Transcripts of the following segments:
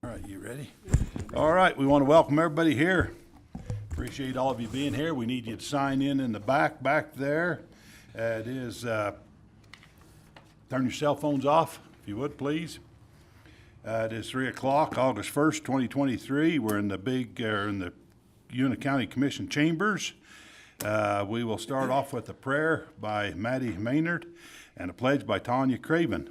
All right, you ready? All right, we want to welcome everybody here. Appreciate all of you being here. We need you to sign in the back there. It is, turn your cell phones off, if you would, please. It is 3 o'clock, August 1st, 2023. We're in the Uintah County Commission chambers. We will start off with a prayer by Maddie Maynard and a pledge by Tanya Craven.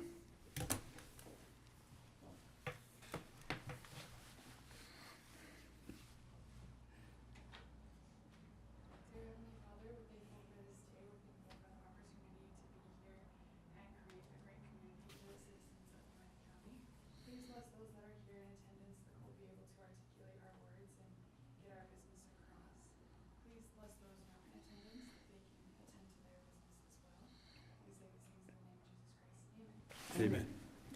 Amen.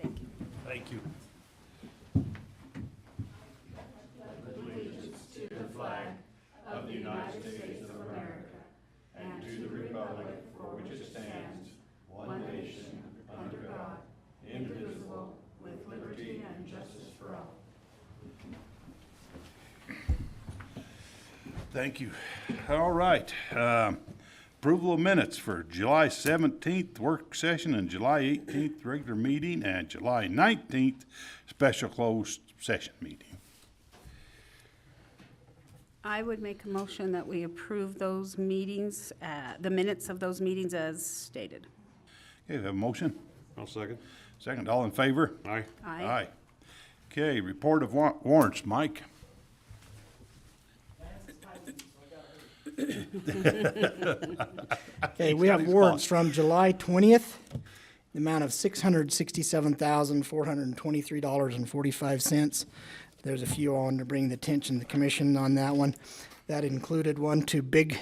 Thank you. Thank you. Allegiance to the flag of the United States of America and to the republic for which it stands, one nation, under God, indivisible, with liberty and justice for all. Thank you. All right. Approval of minutes for July 17th work session and July 18th regular meeting and July 19th special closed session meeting. I would make a motion that we approve those meetings, the minutes of those meetings as stated. Okay, we have a motion. I'll second. Second, all in favor? Aye. Aye. Okay, report of warrants, Mike. Okay, we have warrants from July 20th, the amount of $667,423.45. There's a few I wanted to bring the attention of the commission on that one. That included one to big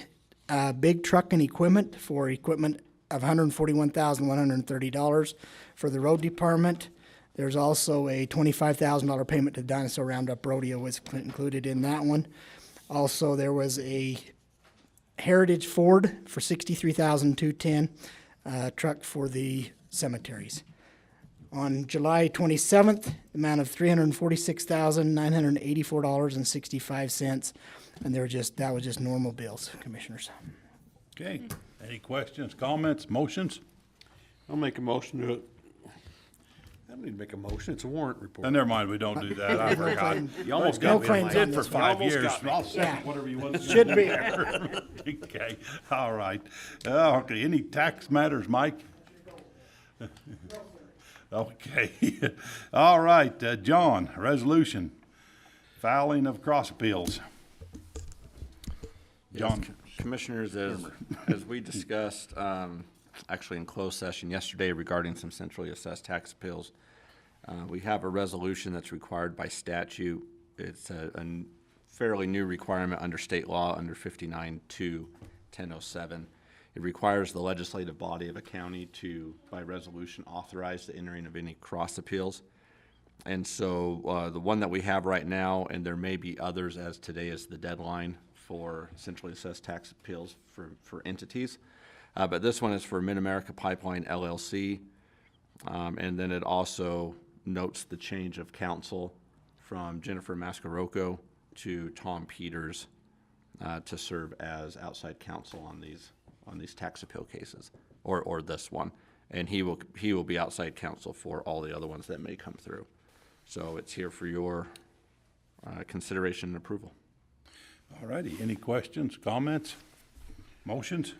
truck and equipment for equipment of $141,130 for the road department. There's also a $25,000 payment to Dinosaur Roundup Rodeo was included in that one. Also, there was a Heritage Ford for $63,210, truck for the cemeteries. On July 27th, the amount of $346,984.65, and that was just normal bills, commissioners. Okay, any questions, comments, motions? I'll make a motion to it. I don't need to make a motion. It's a warrant report. Never mind, we don't do that. I forgot. You almost No got me. claims Did on for this one. 5 You almost years. got me. I'll second Yeah. whatever you want to do. Should be. Okay, all right. Okay, any tax matters, Mike? Okay, all right, John, resolution, filing of cross appeals. John. Yes, Commissioners, as we discussed, actually in closed session yesterday regarding some centrally assessed tax appeals, we have a resolution that's required by statute. It's a fairly new requirement under state law under 59-2-1007. It requires the legislative body of a county to, by resolution, authorize the entering of any cross appeals. And so the one that we have right now, and there may be others as today is the deadline for centrally assessed tax appeals for entities. But this one is for Mid-America Pipeline LLC. And then it also notes the change of counsel from Jennifer Mascarocco to Tom Peters to serve as outside counsel on these tax appeal cases, or this one. And he will be outside counsel for all the other ones that may come through. So it's here for your consideration and approval. All righty, any questions, comments, motions?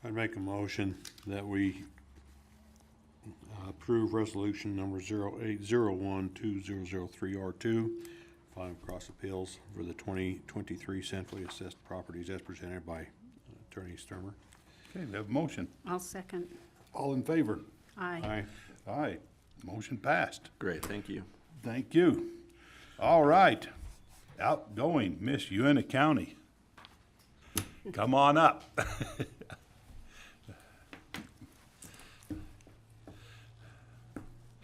I'd make a motion that we approve resolution number 08012003R2, filing cross appeals for the 2023 centrally assessed properties as presented by Attorney Stearmer. Okay, we have a motion. I'll second. All in favor? Aye. Aye. Aye, motion passed. Great, thank you. Thank you. All right, outgoing Miss Uintah County. Come on up.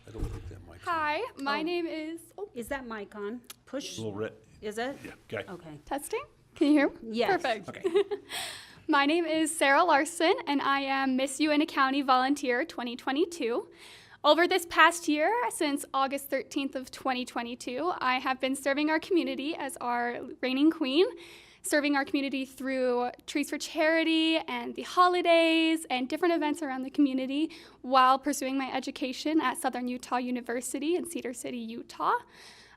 I don't think that might. Hi, my name is Is that mic on? Push. A little red. Is it? Yeah, okay. Okay. testing. Can you hear me? Yes. Perfect. Okay. My name is Sarah Larson, and I am Miss Uintah County Volunteer 2022. Over this past year, since August 13th of 2022, I have been serving our community as our reigning queen, serving our community through Trees for Charity and the holidays and different events around the community while pursuing my education at Southern Utah University in Cedar City, Utah.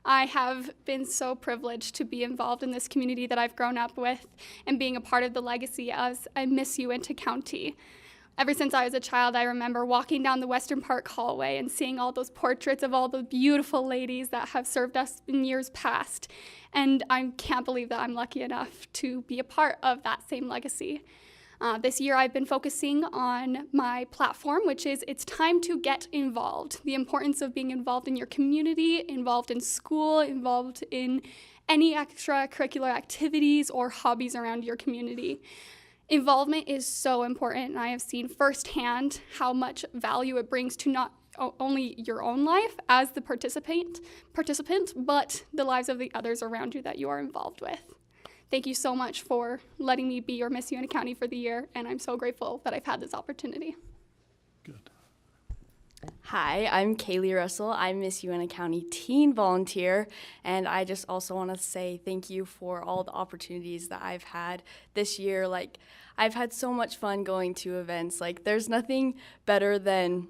I have been so privileged to be involved in this community that I've grown up with and being a part of the legacy as I miss Uintah County. Ever since I was a child, I remember walking down the Western Park hallway and seeing all those portraits of all the beautiful ladies that have served us in years past. And I can't believe that I'm lucky enough to be a part of that same legacy. This year I've been focusing on my platform, which is it's time to get involved. The importance of being involved in your community, involved in school, involved in any extracurricular activities or hobbies around your community. Involvement is so important, and I have seen firsthand how much value it brings to not only your own life as the participant, but the lives of the others around you that you are involved with. Thank you so much for letting me be your Miss Uintah County for the year, and I'm so grateful that I've had this opportunity. Good. Hi, I'm Kaylee Russell. I'm Miss Uintah County Teen Volunteer, and I just also want to say thank you for all the opportunities that I've had this year. Like, I've had so much fun going to events. Like, there's nothing better than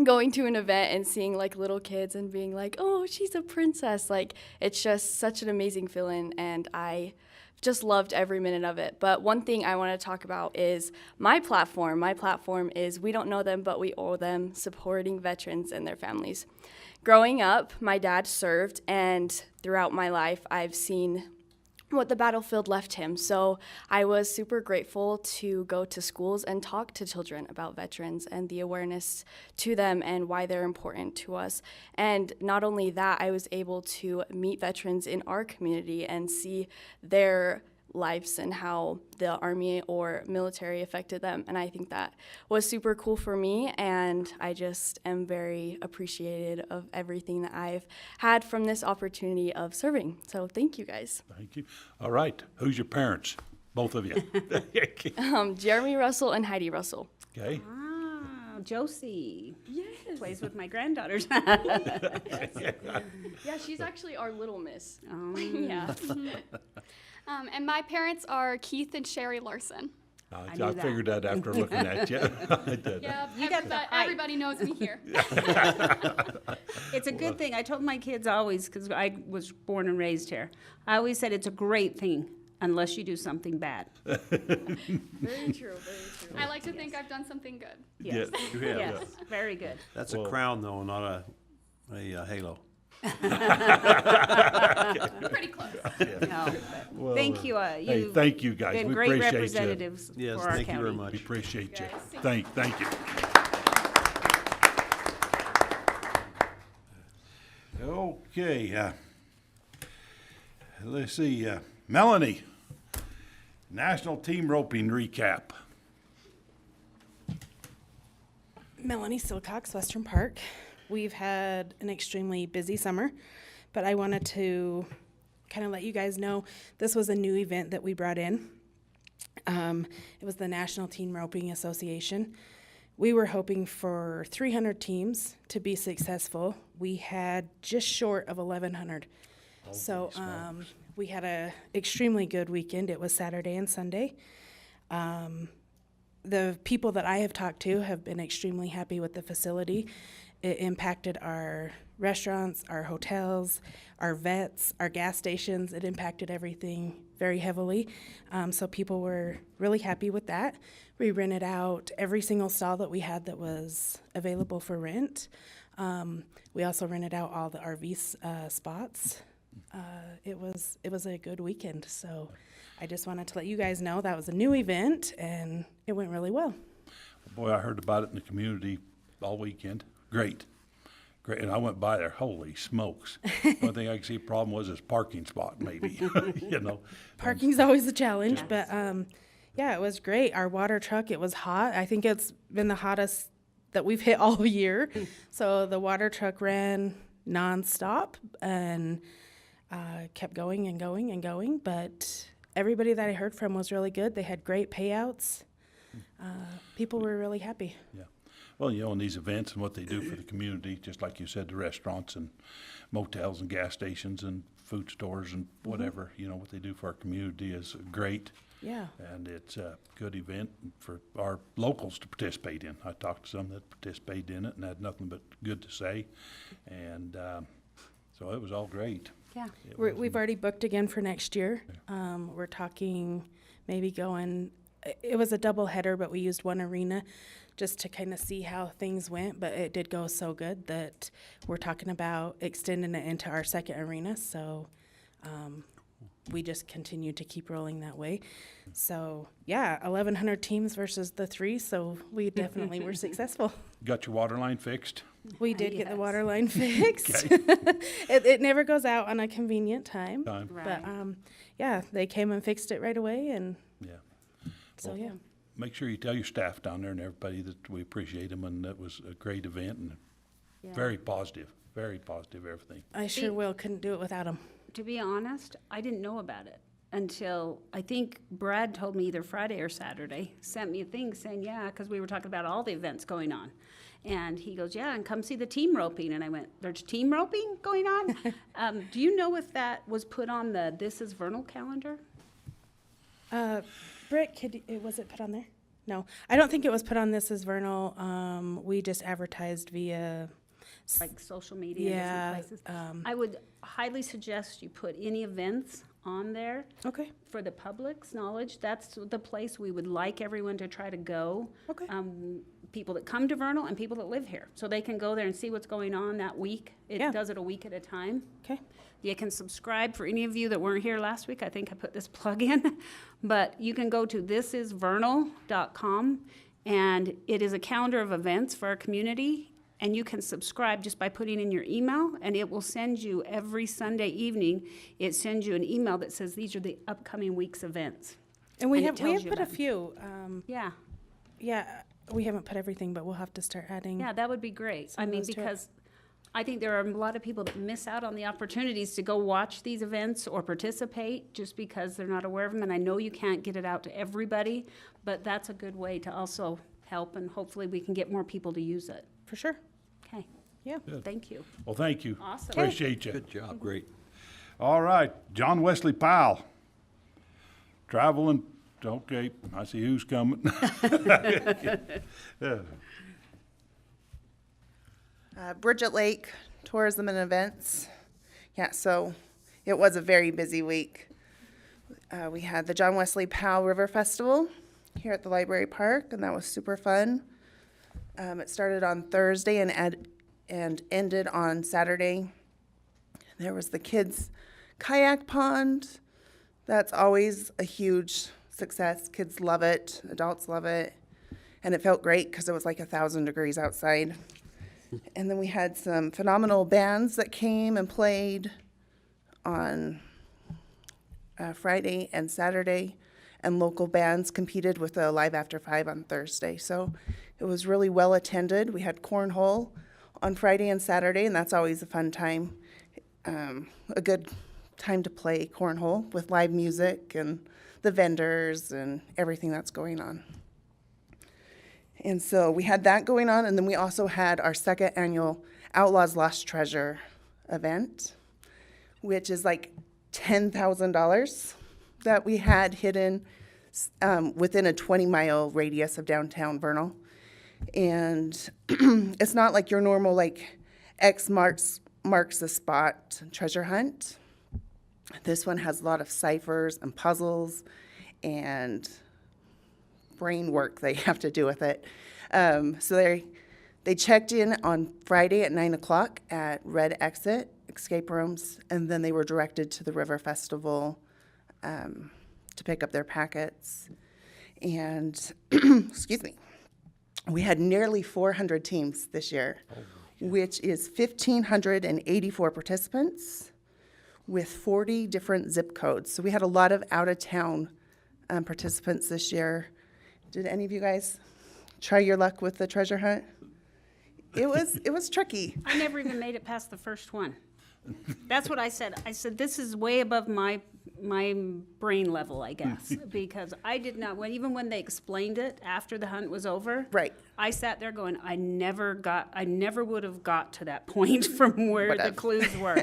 going to an event and seeing like little kids and being like, oh, she's a princess. Like, it's just such an amazing feeling, and I just loved every minute of it. But one thing I want to talk about is my platform. My platform is We Don't Know Them, But We Owe Them, supporting veterans and their families. Growing up, my dad served, and throughout my life, I've seen what the battlefield left him. So I was super grateful to go to schools and talk to children about veterans and the awareness to them and why they're important to us. And not only that, I was able to meet veterans in our community and see their lives and how the Army or military affected them. And I think that was super cool for me, and I just am very appreciated of everything that I've had from this opportunity of serving. So thank you guys. Thank you. All right. Who's your parents? Both of you. Jeremy Russell and Heidi Russell. Okay. Ah, Josie. Yes. Plays with my granddaughters. Yeah, she's actually our little miss. Oh. Yeah. And my parents are Keith and Sherry Larson. I knew that. figured that after looking at you. I did. Yeah, You got the height. everybody knows me here. It's a good thing. I told my kids always, because I was born and raised here, I always said it's a great thing unless you do something bad. Very true, very true. I like to think I've done something good. Yes. Yeah, you have. Yes, very good. That's Well- a crown, though, not a halo. Pretty close. No, but Well, thank you. Hey, You've thank you, guys. been We great appreciate you. representatives Yes, for our thank you very county. much. We appreciate you. Yes. Thank you. Okay, let's see, Melanie, National Team Roping Recap. Melanie Silcox, Western Park. We've had an extremely busy summer, but I wanted to kind of let you guys know this was a new event that we brought in. It was the National Team Roping Association. We were hoping for 300 teams to be successful. We had just short of 1,100. So we had a extremely good weekend. It was Saturday and Sunday. The people that I have talked to have been extremely happy with the facility. It impacted our restaurants, our hotels, our vets, our gas stations. It impacted everything very heavily. So people were really happy with that. We rented out every single stall that we had that was available for rent. We also rented out all the RV spots. It was a good weekend. So I just wanted to let you guys know that was a new event, and it went really well. Boy, I heard about it in the community all weekend. Great. And I went by there, holy smokes. One thing I could see a problem was his parking spot, maybe, you know. Parking's always a challenge, but yeah, it was great. Our water truck, it was hot. I think it's been the hottest that we've hit all year. So the water truck ran nonstop and kept going and going and going. But everybody that I heard from was really good. They had great payouts. People were really happy. Yeah. Well, you know, in these events and what they do for the community, just like you said, the restaurants and motels and gas stations and food stores and whatever, you know, what they do for our community is great. Yeah. And it's a good event for our locals to participate in. I talked to some that participated in it and had nothing but good to say. And so it was all great. Yeah. It We've was- already booked again for next year. We're talking maybe going, it was a double header, but we used one arena just to kind of see how things went. But it did go so good that we're talking about extending it into our second arena. So we just continue to keep rolling that way. So yeah, 1,100 teams versus the 3. So we definitely were successful. Got your water line fixed? We did get the Yes. water line fixed. Okay. It never goes out on a convenient time. Time. Right. But yeah, they came and fixed it right away, and Yeah. so Well, yeah. Make sure you tell your staff down there and everybody that we appreciate them, and that was a great event and Yeah. very positive everything. I sure will. Couldn't do it without them. To be honest, I didn't know about it until I think Brad told me either Friday or Saturday, sent me a thing saying, yeah, because we were talking about all the events going on. And he goes, yeah, and come see the team roping. And I went, there's team roping going on? Do you know if that was put on the This Is Vernal calendar? Britt, was it put on there? No, I don't think it was put on This Is Vernal. We just advertised via. Like social media, Yeah, different places? I would highly suggest you put any events on there Okay. for the public's knowledge. That's the place we would like everyone to try to go. Okay. People that come to Vernal and people that live here, so they can go there and see what's going on that week. It Yeah. does it a week at a time. Okay. You can subscribe for any of you that weren't here last week. I think I put this plug in. But you can go to thisisvernal.com, and it is a calendar of events for our community. And you can subscribe just by putting in your email, and it will send you every Sunday evening. It sends you an email that says these are the upcoming week's events. And we And it have tells you put a about 'em. few. Yeah. Yeah, we haven't put everything, but we'll have to start adding. Yeah, that would be great. Some I of mean, those to it. because I think there are a lot of people that miss out on the opportunities to go watch these events or participate just because they're not aware of them. And I know you can't get it out to everybody, but that's a good way to also help, and hopefully we can get more people to use it. For sure. Okay, Yeah. thank you. Well, thank you. Awesome. Appreciate you. Good job, great. All right, John Wesley Powell. Traveling, okay, I see who's coming. Yeah. Bridget Lake Tourism and Events. Yeah, so it was a very busy week. We had the John Wesley Powell River Festival here at the Library Park, and that was super fun. It started on Thursday and ended on Saturday. There was the kids' kayak pond. That's always a huge success. Kids love it, adults love it, and it felt great because it was like 1,000 degrees outside. And then we had some phenomenal bands that came and played on Friday and Saturday, and local bands competed with a Live After 5 on Thursday. So it was really well attended. We had cornhole on Friday and Saturday, and that's always a fun time. A good time to play cornhole with live music and the vendors and everything that's going on. And so we had that going on, and then we also had our second annual Outlaws Lost Treasure event, which is like $10,000 that we had hidden within a 20-mile radius of downtown Vernal. And it's not like your normal, like, X marks the spot treasure hunt. This one has a lot of ciphers and puzzles and brain work they have to do with it. So they checked in on Friday at 9 o'clock at Red Exit escape rooms, and then they were directed to the River Festival to pick up their packets. And, excuse me, we had nearly 400 teams this year, which is 1,584 participants with 40 different zip codes. So we had a lot of out-of-town participants this year. Did any of you guys try your luck with the treasure hunt? It was tricky. I never even made it past the first one. That's what I said. I said, this is way above my brain level, I guess, because I did not, even when they explained it after the hunt was over. Right. I sat there going, I never would have got to that point from where the clues were.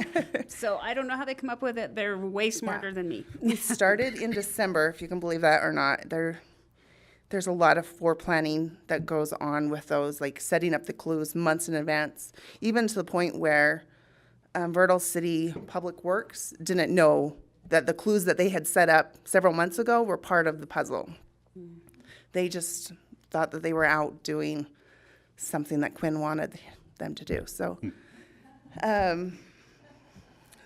So I don't know how they come up with it. They're way smarter than me. We started in December, if you can believe that or not. There's a lot of foreplanning that goes on with those, like setting up the clues months in advance, even to the point where Vernal City Public Works didn't know that the clues that they had set up several months ago were part of the puzzle. They just thought that they were out doing something that Quinn wanted them to do. So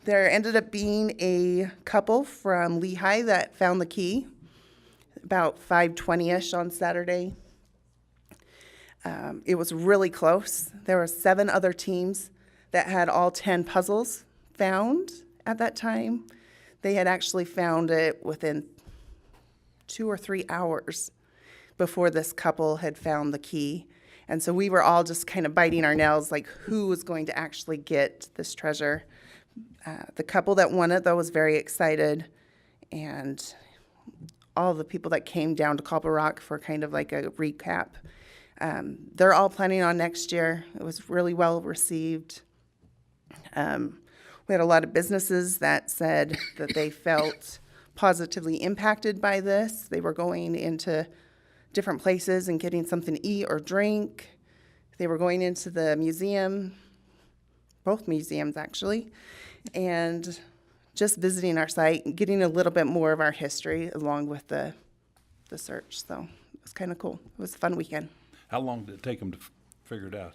there ended up being a couple from Lehigh that found the key about 5:20-ish on Saturday. It was really close. There were 7 other teams that had all 10 puzzles found at that time. They had actually found it within 2 or 3 hours before this couple had found the key. And so we were all just kind of biting our nails, like who was going to actually get this treasure. The couple that won it, though, was very excited. And all the people that came down to Copper Rock for kind of like a recap, they're all planning on next year. It was really well received. We had a lot of businesses that said that they felt positively impacted by this. They were going into different places and getting something to eat or drink. They were going into the museum, both museums actually, and just visiting our site and getting a little bit more of our history along with the search. So it was kind of cool. It was a fun weekend. How long did it take them to figure it out?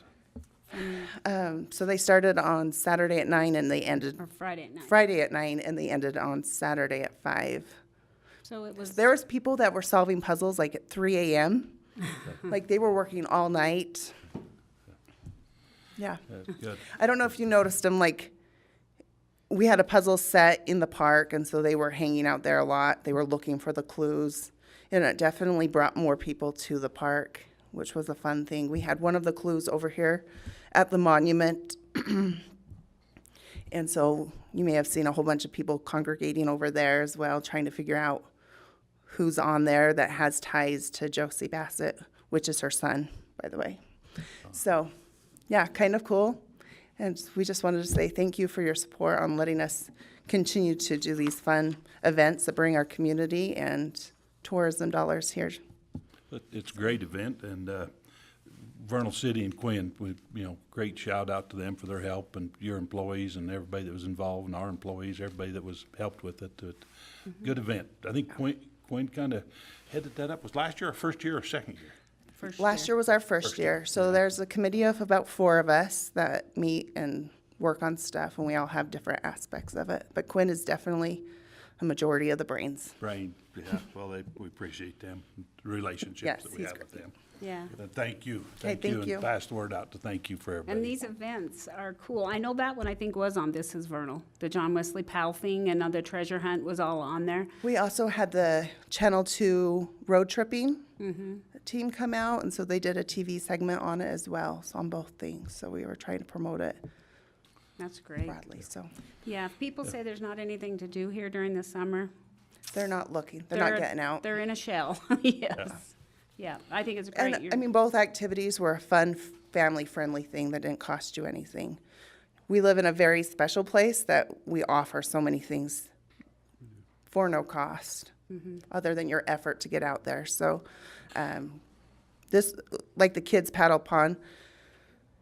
So they started on Saturday at 9 and they ended Or Friday at night. Friday at 9 and they ended on Saturday at 5. So it was. There was people that were solving puzzles like at 3 a.m. Like they were working all night. Yeah. That's good. I don't know if you noticed them, like we had a puzzle set in the park and so they were hanging out there a lot. They were looking for the clues and it definitely brought more people to the park, which was a fun thing. We had one of the clues over here at the monument. And so you may have seen a whole bunch of people congregating over there as well, trying to figure out who's on there that has ties to Josie Bassett, which is her son, by the way. So, yeah, kind of cool. And we just wanted to say thank you for your support on letting us continue to do these fun events that bring our community and tourism dollars here. It's a great event, and Vernal City and Quinn, great shout out to them for their help, and your employees and everybody that was involved, and our employees, everybody that was helped with it. Good event. I think Quinn kind of headed that up. Was last year our first year or second year? Last year was our first year. So there's a committee of about 4 of us that meet and work on stuff, and we all have different aspects of it. But Quinn is definitely a majority of the brains. Brain, yeah. Well, we appreciate them, the relationships Yes, that we he's have with them. Yeah. Thank you. Thank you. And pass the word out to thank you for everybody. And these events are cool. I know that one I think was on This Is Vernal. The John Wesley Powell thing and the treasure hunt was all on there. We also had the Channel 2 road tripping team come out, and so they did a TV segment on it as well, so on both things. So we were trying to promote it That's great. broadly. So Yeah, if people say there's not anything to do here during the summer. they're not looking. They're not getting out. They're in a shell. Yes. Yeah, I think it's a great. And I mean, both activities were a fun, family-friendly thing that didn't cost you anything. We live in a very special place that we offer so many things for no cost, other than your effort to get out there. So this, like the kids paddle pond,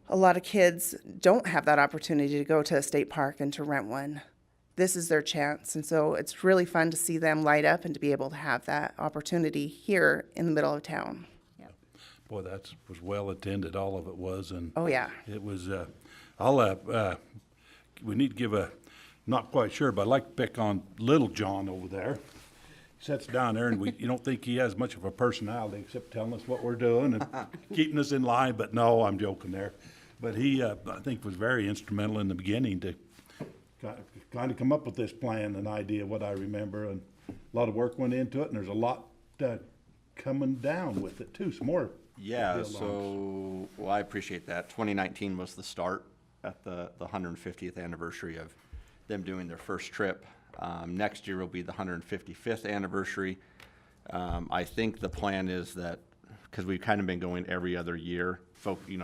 a lot of kids don't have that opportunity to go to a state park and to rent one. This is their chance, and so it's really fun to see them light up and to be able to have that opportunity here in the middle of town. Boy, that was well attended, all of it was, and Oh, yeah. it was, we need to give not quite sure, but I'd like to pick on Little John over there. He sits down there and you don't think he has much of a personality except telling us what we're doing and keeping us in line, but no, I'm joking there. But he, I think, was very instrumental in the beginning to kind of come up with this plan and idea, what I remember, and a lot of work went into it, and there's a lot coming down with it too, some more. Yeah, build-ons. so, well, I appreciate that. 2019 was the start at the 150th anniversary of them doing their first trip. Next year will be the 155th anniversary. I think the plan is that because we've kind of been going every other year,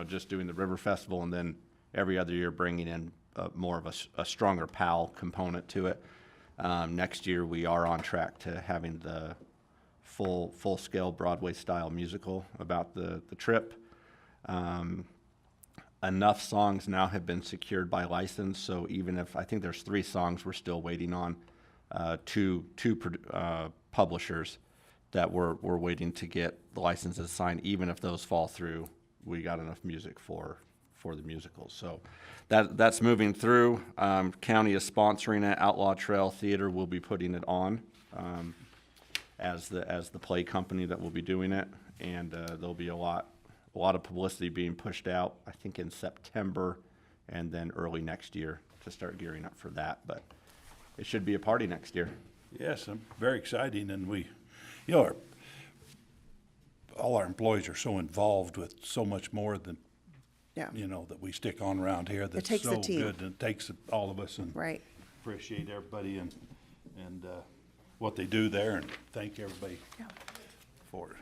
just doing the River Festival, and then every other year bringing in more of a stronger POWELL component to it. Next year, we are on track to having the full-scale Broadway-style musical about the trip. Enough songs now have been secured by license, so even if, I think there's 3 songs we're still waiting on, two publishers that we're waiting to get the licenses signed. Even if those fall through, we got enough music for the musicals. So that's moving through. County is sponsoring it. Outlaw Trail Theater will be putting it on as the play company that will be doing it, and there'll be a lot of publicity being pushed out, I think in September and then early next year to start gearing up for that. But it should be a party next year. Yes, very exciting, and we, all our employees are so involved with so much more than, Yeah. that we stick on around here. That's takes so a team. good, and it takes all of us, and Right. appreciate everybody and what they do there, and thank everybody for it.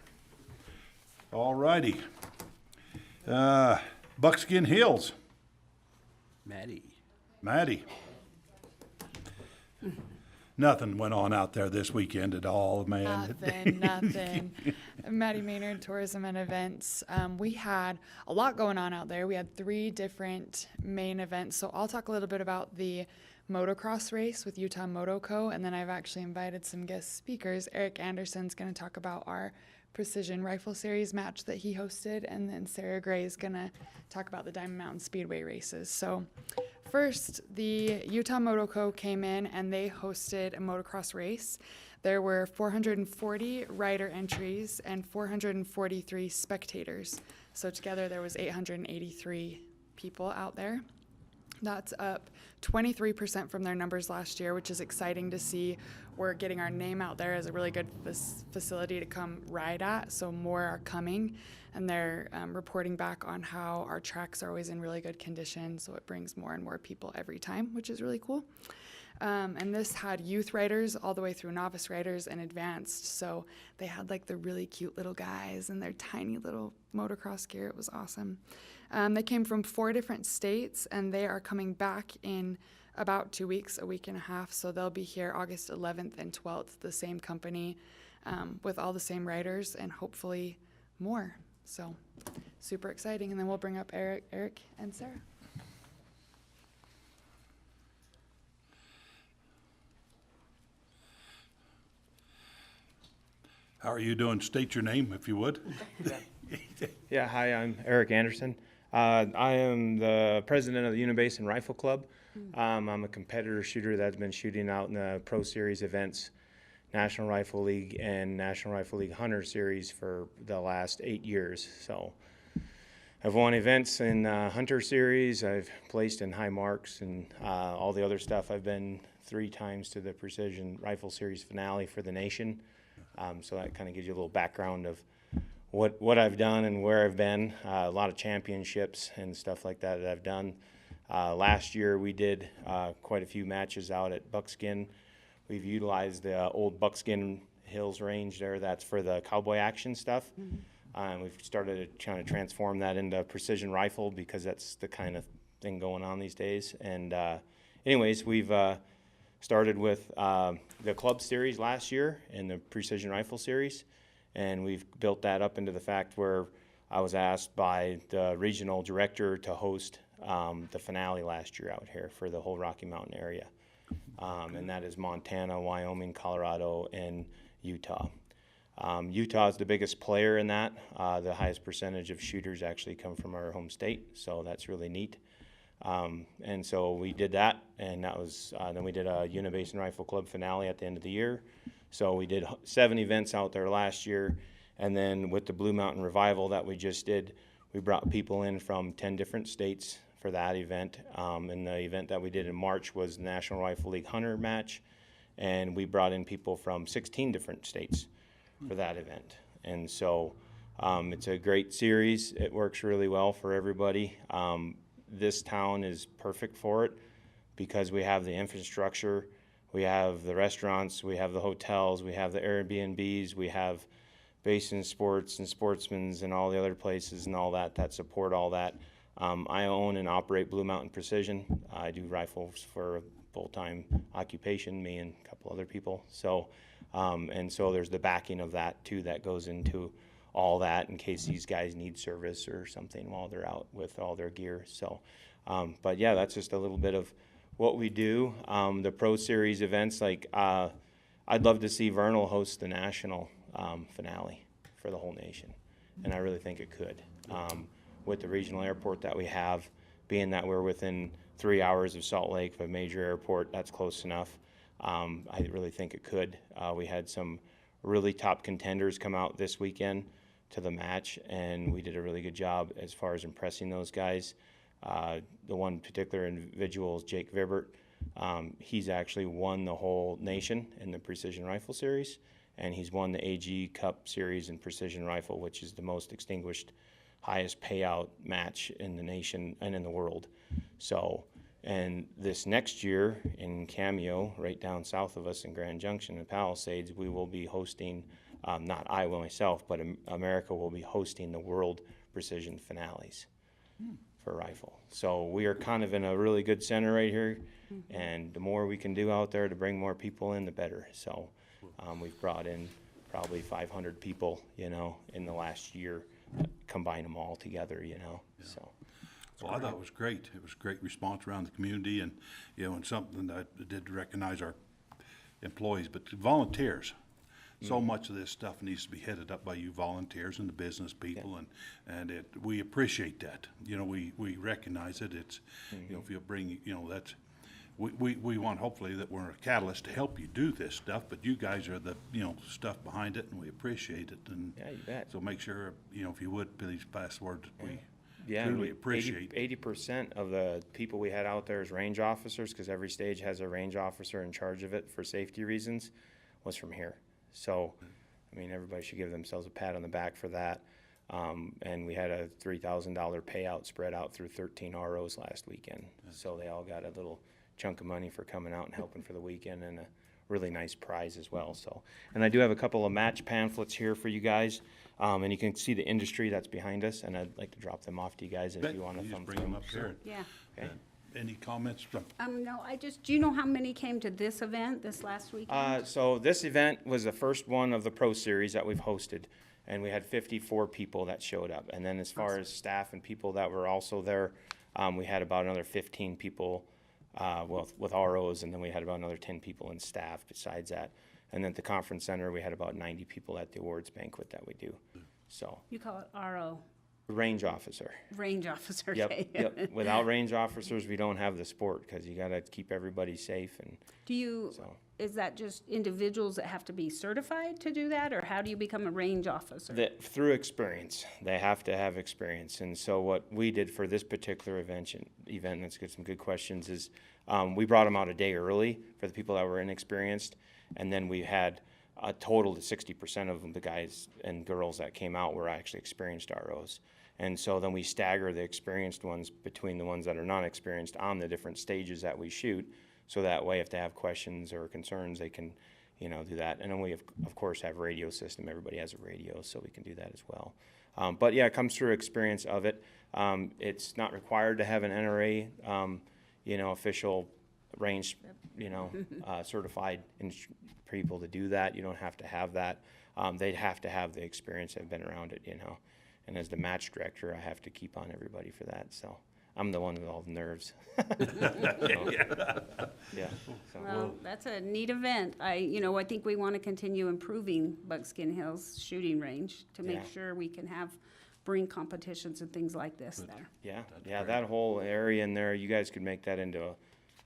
All righty. Buckskin Hills. Maddie. Nothing went on out there this weekend at all, man. Nothing. Maddie Maynard, Tourism and Events. We had a lot going on out there. We had 3 different main events. So I'll talk a little bit about the motocross race with Utah Moto Co. And then I've actually invited some guest speakers. Eric Anderson's going to talk about our Precision Rifle Series match that he hosted. And then Sarah Gray is going to talk about the Diamond Mountain Speedway races. So first, the Utah Moto Co. came in and they hosted a motocross race. There were 440 rider entries and 443 spectators. So together there was 883 people out there. That's up 23% from their numbers last year, which is exciting to see. We're getting our name out there as a really good facility to come ride at, so more are coming. And they're reporting back on how our tracks are always in really good condition, so it brings more and more people every time, which is really cool. And this had youth riders all the way through novice riders and advanced, so they had like the really cute little guys in their tiny little motocross gear. It was awesome. They came from 4 different states, and they are coming back in about 2 weeks, a week and a half, so they'll be here August 11th and 12th, the same company, with all the same riders and hopefully more. So super exciting. And then we'll bring up Eric and Sarah. How are you doing? State your name, if you would. Yeah, hi, I'm Eric Anderson. I am the president of the Unibasin Rifle Club. I'm a competitor shooter that's been shooting out in the Pro Series events, National Rifle League and National Rifle League Hunter Series for the last 8 years. So I've won events in Hunter Series, I've placed in high marks, and all the other stuff. I've been 3 times to the Precision Rifle Series finale for the nation. So that kind of gives you a little background of what I've done and where I've been. A lot of championships and stuff like that I've done. Last year we did quite a few matches out at Buckskin. We've utilized the old Buckskin Hills range there. That's for the cowboy action stuff. We've started to kind of transform that into precision rifle because that's the kind of thing going on these days. And anyways, we've started with the club series last year and the precision rifle series. And we've built that up into the fact where I was asked by the regional director to host the finale last year out here for the whole Rocky Mountain area. And that is Montana, Wyoming, Colorado, and Utah. Utah is the biggest player in that. The highest percentage of shooters actually come from our home state, so that's really neat. And so we did that, and that was, then we did a Unibasin Rifle Club finale at the end of the year. So we did 7 events out there last year, and then with the Blue Mountain Revival that we just did, we brought people in from 10 different states for that event. And the event that we did in March was the National Rifle League Hunter match, and we brought in people from 16 different states for that event. And so it's a great series. It works really well for everybody. This town is perfect for it because we have the infrastructure. We have the restaurants, we have the hotels, we have the Airbnbs, we have Basin Sports and Sportsman's and all the other places and all that support all that. I own and operate Blue Mountain Precision. I do rifles for a full-time occupation, me and a couple other people. So, and so there's the backing of that too that goes into all that in case these guys need service or something while they're out with all their gear. So, but yeah, that's just a little bit of what we do. The Pro Series events, like I'd love to see Vernal host the national finale for the whole nation, and I really think it could. With the regional airport that we have, being that we're within 3 hours of Salt Lake, a major airport, that's close enough. I really think it could. We had some really top contenders come out this weekend to the match, and we did a really good job as far as impressing those guys. The one particular individual is Jake Vibert. He's actually won the whole nation in the Precision Rifle Series, and he's won the AG Cup Series in Precision Rifle, which is the most extinguished, highest payout match in the nation and in the world. So, and this next year in Cameo, right down south of us in Grand Junction in Palisades, we will be hosting, not I will myself, but America will be hosting the World Precision Finales for rifle. So we are kind of in a really good center right here, and the more we can do out there to bring more people in, the better. So we've brought in probably 500 people, you know, in the last year, combine them all together, you know. Yeah. So. Well, I thought it was great. It was a great response around the community, and, you know, and something that I did recognize our employees, but volunteers. So much of this stuff needs to be headed up by you volunteers and the business people, and we appreciate that. You know, we recognize it. It's, you know, if you bring, you know, that's, we want hopefully that we're a catalyst to help you do this stuff, but you guys are the, you know, stuff behind it, and we appreciate it. And yeah, you bet. so make sure, you know, if you would, please pass the word that we Yeah, truly appreciate. 80% of the people we had out there as range officers, because every stage has a range officer in charge of it for safety reasons, was from here. So, I mean, everybody should give themselves a pat on the back for that. And we had a $3,000 payout spread out through 13 ROs last weekend. So they all got a little chunk of money for coming out and helping for the weekend, and a really nice prize as well. So, and I do have a couple of match pamphlets here for you guys. And you can see the industry that's behind us, and I'd like to drop them off to you guys if you want to thumb bring them up here. Yeah. Okay. Any comments from? No, do you know how many came to this event this last weekend? So this event was the first one of the Pro Series that we've hosted, and we had 54 people that showed up. And then as far as staff and people that were also there, we had about another 15 people, well, with ROs, and then we had about another 10 people in staff besides that. And then at the conference center, we had about 90 people at the awards banquet that we do. So. You call it RO? Range officer. Range officer, Yep, okay. yep. Without range officers, we don't have the sport, because you gotta keep everybody safe, and Do you, so. is that just individuals that have to be certified to do that, or how do you become a range officer? Through experience, they have to have experience. And so what we did for this particular event, let's get some good questions, is we brought them out a day early for the people that were inexperienced, and then we had a total of 60% of them, the guys and girls that came out, were actually experienced ROs. And so then we stagger the experienced ones between the ones that are not experienced on the different stages that we shoot. So that way, if they have questions or concerns, they can, you know, do that. And then we, of course, have radio system. Everybody has a radio, so we can do that as well. But yeah, it comes through experience of it. It's not required to have an NRA, you know, official range, you know, certified people to do that. You don't have to have that. They'd have to have the experience, have been around it, you know. And as the match director, I have to keep on everybody for that. So I'm the one with all the nerves. Yeah. So. Well, that's a neat event. I think we want to continue improving Buckskin Hills shooting range to make sure we can bring competitions and things like this there. Yeah, yeah, that whole area in there, you guys could make that into a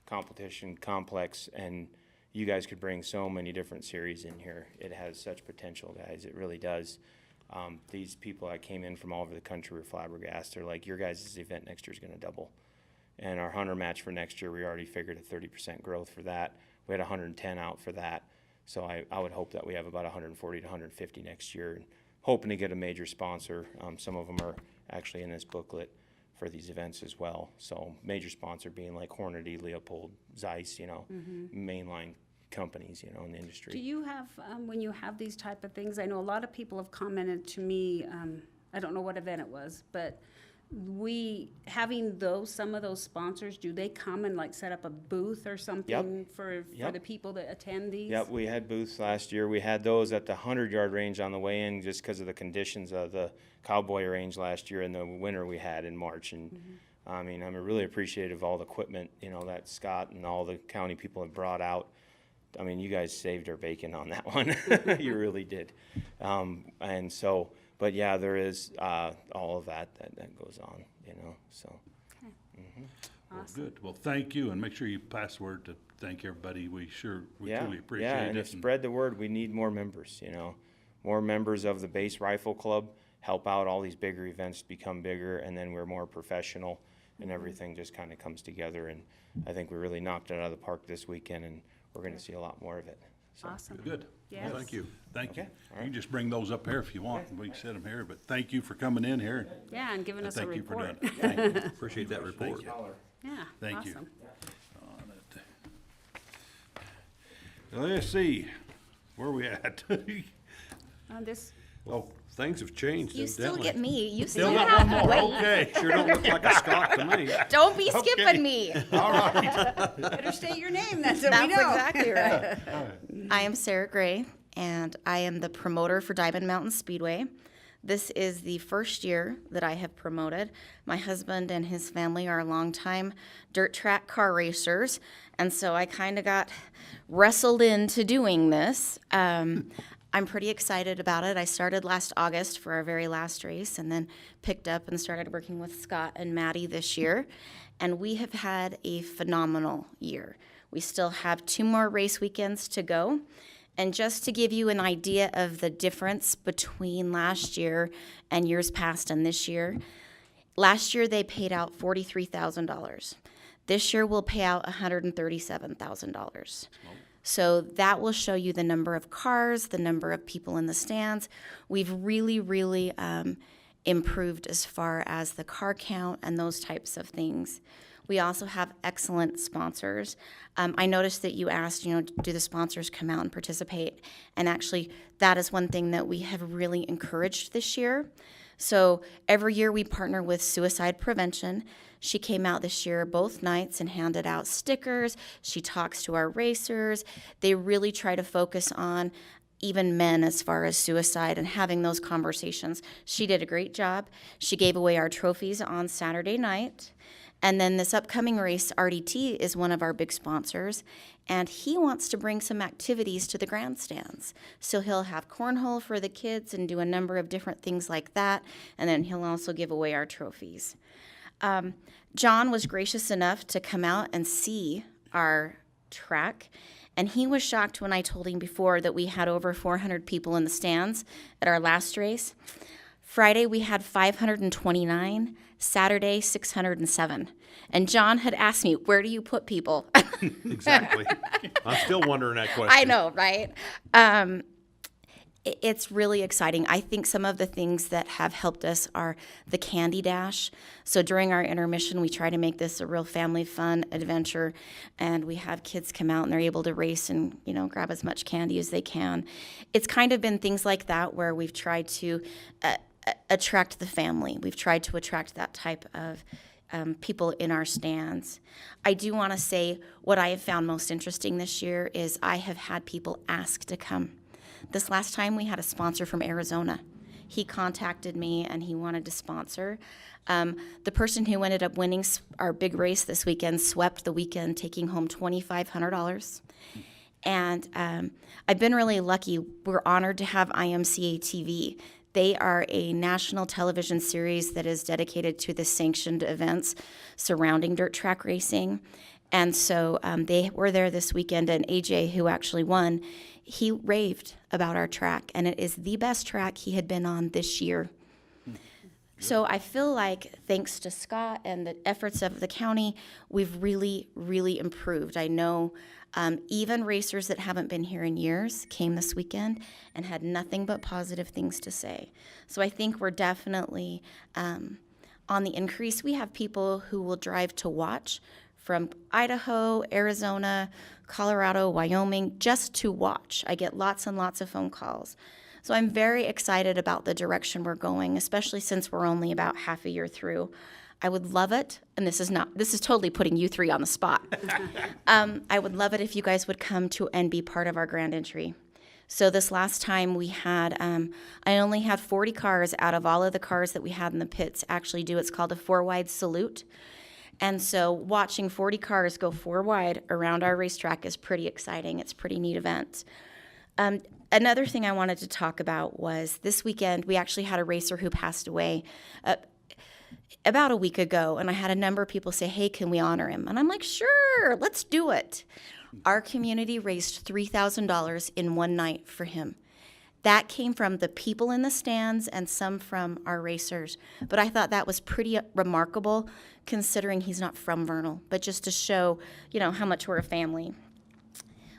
competition complex, and you guys could bring so many different series in here. It has such potential, guys. It really does. These people that came in from all over the country were flabbergasted. They're like, your guys' event next year is going to double. And our hunter match for next year, we already figured a 30% growth for that. We had 110 out for that. So I would hope that we have about 140 to 150 next year. And hoping to get a major sponsor. Some of them are actually in this booklet for these events as well. So major sponsor being like Hornady, Leopold, Zeiss, you know, mainline companies, you know, in the industry. Do you have, when you have these type of things, I know a lot of people have commented to me, I don't know what event it was, but having some of those sponsors, do they come and like set up a booth or something for the people that attend these? Yep, we had booths last year. We had those at the 100-yard range on the way in just because of the conditions of the cowboy range last year and the winter we had in March. And I mean, I'm really appreciative of all the equipment, you know, that Scott and all the county people have brought out. I mean, you guys saved our bacon on that one. You really did. And so, but yeah, there is all of that goes on, you know, so. Okay. Well, good. Well, thank you, and make sure you pass the word to thank everybody. We truly appreciate yeah, it. and spread the word. We need more members, you know. More members of the Base Rifle Club help out all these bigger events become bigger, and then we're more professional, and everything just kind of comes together. And I think we really knocked it out of the park this weekend, and we're going to see a lot more of it. So. Awesome. Good. Yes. Well, thank you. Thank you. Okay. You can just bring those up here if you want. We can set them here, but thank you for coming in here. Yeah, and giving us a Thank you for report. doing it. Thank you. Appreciate that report. Yeah, Thank you. awesome. Let's see, where are we at? This, Oh, Things have changed, You still evidently. get me. You still still got one have more, me. okay. Sure don't look like a Scott to me. Don't be skipping me. All right. better state your name, that's what we That's know. exactly right. I am Sarah Gray, and I am the promoter for Diamond Mountain Speedway. This is the first year that I have promoted. My husband and his family are longtime dirt track car racers, and so I kind of got wrestled into doing this. I'm pretty excited about it. I started last August for our very last race, and then picked up and started working with Scott and Maddie this year, and we have had a phenomenal year. We still have 2 more race weekends to go. And just to give you an idea of the difference between last year and years past and this year, last year they paid out $43,000. This year we'll pay out $137,000. So that will show you the number of cars, the number of people in the stands. We've really improved as far as the car count and those types of things. We also have excellent sponsors. I noticed that you asked, do the sponsors come out and participate? And actually, that is one thing that we have really encouraged this year. So every year we partner with Suicide Prevention. She came out this year both nights and handed out stickers. She talks to our racers. They really try to focus on even men as far as suicide and having those conversations. She did a great job. She gave away our trophies on Saturday night. And then this upcoming race, RDT is one of our big sponsors, and he wants to bring some activities to the grandstands. So he'll have cornhole for the kids and do a number of different things like that, and then he'll also give away our trophies. John was gracious enough to come out and see our track, and he was shocked when I told him before that we had over 400 people in the stands at our last race. Friday, we had 529. Saturday, 607. And John had asked me, where do you put people? Exactly. I'm still wondering that question. I know, right? It's really exciting. I think some of the things that have helped us are the candy dash. So during our intermission, we try to make this a real family fun adventure, and we have kids come out and they're able to race and, grab as much candy as they can. It's kind of been things like that where we've tried to attract the family. We've tried to attract that type of people in our stands. I do want to say what I have found most interesting this year is I have had people ask to come. This last time we had a sponsor from Arizona. He contacted me and he wanted to sponsor. The person who ended up winning our big race this weekend swept the weekend, taking home $2,500. And I've been really lucky. We're honored to have IMCA TV. They are a national television series that is dedicated to the sanctioned events surrounding dirt track racing. And so they were there this weekend, and AJ, who actually won, he raved about our track, and it is the best track he had been on this year. So I feel like thanks to Scott and the efforts of the county, we've really improved. I know even racers that haven't been here in years came this weekend and had nothing but positive things to say. So I think we're definitely on the increase. We have people who will drive to watch from Idaho, Arizona, Colorado, Wyoming, just to watch. I get lots and lots of phone calls. So I'm very excited about the direction we're going, especially since we're only about half a year through. I would love it, and this is totally putting you three on the spot. I would love it if you guys would come to and be part of our grand entry. So this last time we had, I only had 40 cars out of all of the cars that we had in the pits actually do. It's called a 4-wide salute. And so watching 40 cars go 4 wide around our racetrack is pretty exciting. It's a pretty neat event. Another thing I wanted to talk about was this weekend we actually had a racer who passed away about a week ago, and I had a number of people say, hey, can we honor him? And I'm like, sure, let's do it. Our community raised $3,000 in one night for him. That came from the people in the stands and some from our racers. But I thought that was pretty remarkable considering he's not from Vernal, but just to show, how much we're a family.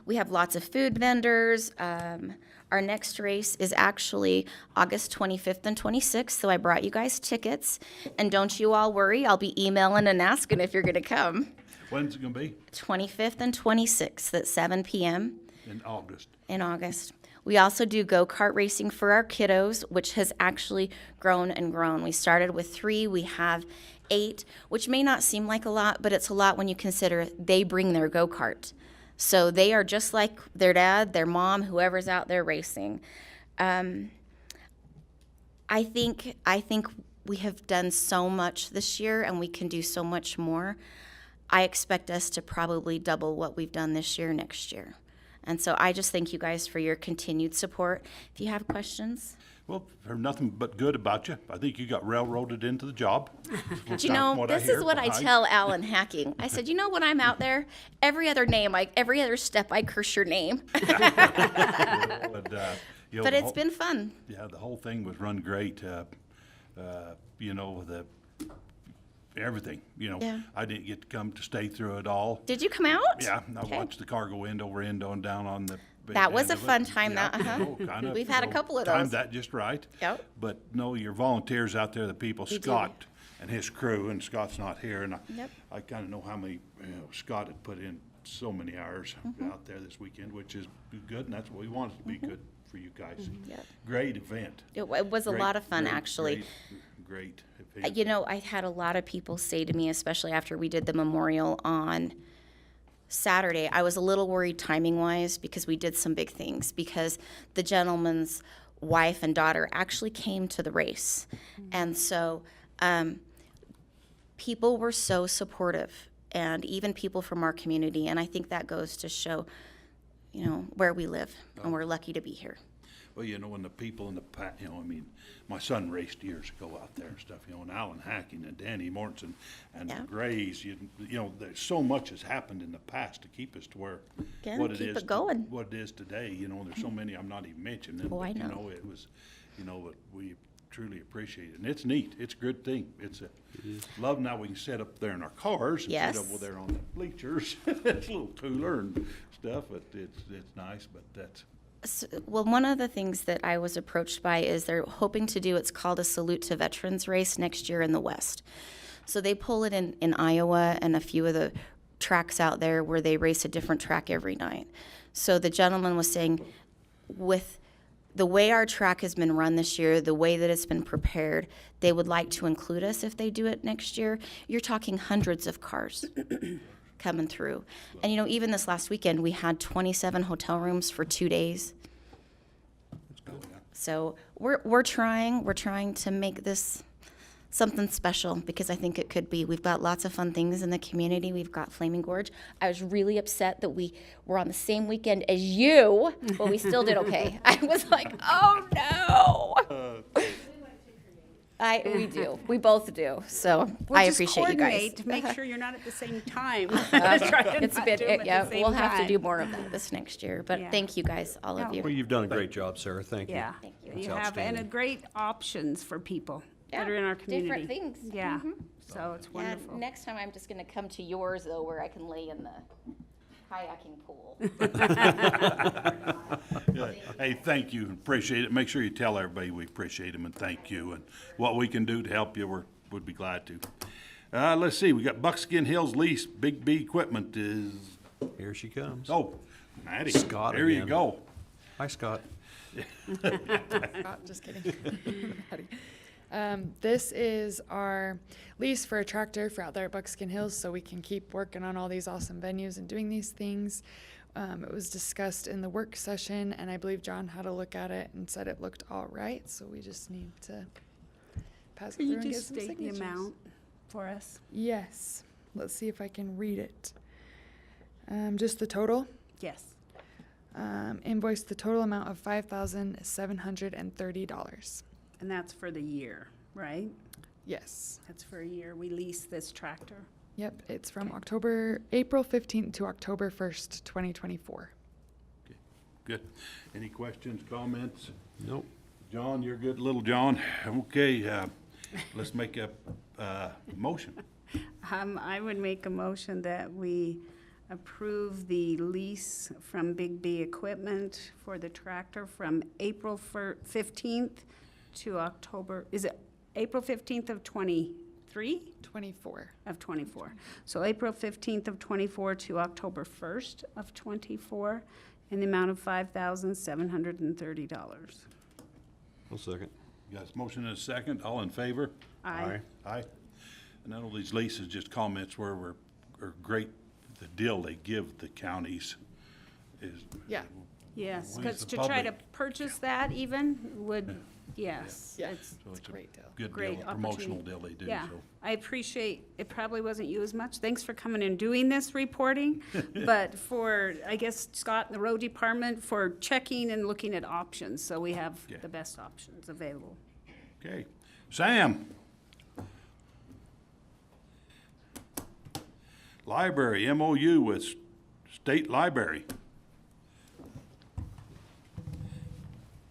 We have lots of food vendors. Our next race is actually August 25th and 26th, so I brought you guys tickets. And don't you all worry, I'll be emailing and asking if you're going to come. When's it going to be? 25th and 26th at 7 p.m. In August. In August. We also do go-kart racing for our kiddos, which has actually grown and grown. We started with 3, we have 8, which may not seem like a lot, but it's a lot when you consider they bring their go-kart. So they are just like their dad, their mom, whoever's out there racing. I think we have done so much this year, and we can do so much more. I expect us to probably double what we've done this year next year. And so I just thank you guys for your continued support. If you have questions. Well, I've heard nothing but good about you. I think you got railroaded into the job. This is what I tell Alan Hacking. I said, when I'm out there, every other step, I curse your name. But it's been fun. Yeah, the whole thing was run great. Everything, Yeah. I didn't get to come to stay through it all. Did you come out? Yeah, I Okay. watched the car go end over end and down on the. That was end a of it. fun time. Yeah, We've had a couple of timed those. that just right. Yep. But no, your volunteers out there, the people, We do. Scott and his crew, and Scott's not here, and Yep. I kind of know how many, Scott had put in so many hours out there this weekend, which is good, and that's what we want it to be good for you guys. Yep. Great event. It was a lot of fun, Great, actually. Great. I had a lot of people say to me, especially after we did the memorial on Saturday, I was a little worried timing-wise because we did some big things, because the gentleman's wife and daughter actually came to the race. And so people were so supportive, and even people from our community, and I think that goes to show, where we live, and we're lucky to be here. Well, when the people in the past, my son raced years ago out there and stuff, and Alan Hacking and Danny Mortensen and Yeah. the Grays, there's so much has happened in the past to keep us to where, Yeah, what it keep is, it going. what it is today, there's so many I'm not even mentioning. Oh, I but, know. It was, but we truly appreciate it. And it's neat. It's a good thing. It's love now we can sit up there in our cars Yes. and sit over there on the bleachers. It's a little cooler and stuff, but it's nice, but that's. Well, one of the things that I was approached by is they're hoping to do, it's called a Salute to Veterans race next year in the West. So they pull it in Iowa and a few of the tracks out there where they race a different track every night. So the gentleman was saying, with the way our track has been run this year, the way that it's been prepared, they would like to include us if they do it next year. You're talking hundreds of cars coming through. And even this last weekend, we had 27 hotel rooms for 2 days. So we're trying to make this something special, because I think it could be. We've got lots of fun things in the community. We've got Flaming Gorge. I was really upset that we were on the same weekend as you, but we still did okay. I was like, oh no. We do. We both do. So I appreciate you guys. Coordinate to make sure you're not at the same time. It's a bit, we'll have to do more of that this next year. But Yeah. thank you guys, all of you. Well, you've done a great job, Sarah. Thank you. Yeah. That's You have, and outstanding. great options for people that are in our community. Different things. Yeah. So it's wonderful. Yeah, next time I'm just going to come to yours, though, where I can lay in the kayaking pool. Hey, thank you. Appreciate it. Make sure you tell everybody we appreciate them and thank you. And what we can do to help you, would be glad to. Let's see, we got Buckskin Hills Lease, Big B Equipment is, Here she comes. oh, Maddie. Scott There you again. go. Hi, Scott. Just kidding. This is our lease for a tractor for out there at Buckskin Hills, so we can keep working on all these awesome venues and doing these things. It was discussed in the work session, and I believe John had a look at it and said it looked all right, so we just need to pass it Can through you and get just some state the signatures. amount for us? Yes. Let's see if I can read it. Just the total. Yes. Invoice the total amount of $5,730. And that's for the year, right? Yes. That's for a year. We lease this tractor. Yep, it's from April 15th to October 1st, 2024. Good. Any questions, comments? Nope. John, you're good, little John. Okay, let's make a motion. I would make a motion that we approve the lease from Big B Equipment for the tractor from April 15th to October, is it April 15th of 23? 24. Of 24. So April 15th of 24 to October 1st of 24 in the amount of $5,730. One second. Got a motion and a second. All in favor? Aye. Aye. And none of these leases, just comments where are great. The deal they give the counties is. Yeah. Yes, We because as the to try to public- purchase that even would, yes. Yeah. It's So It's a great deal. Good Great deal, a promotional opportunity. deal they do, Yeah, so. I appreciate, it probably wasn't you as much. Thanks for coming and doing this reporting. But for, I guess, Scott and the road department for checking and looking at options, so we have Yeah. the best options available. Okay. Sam? Library, MOU with State Library.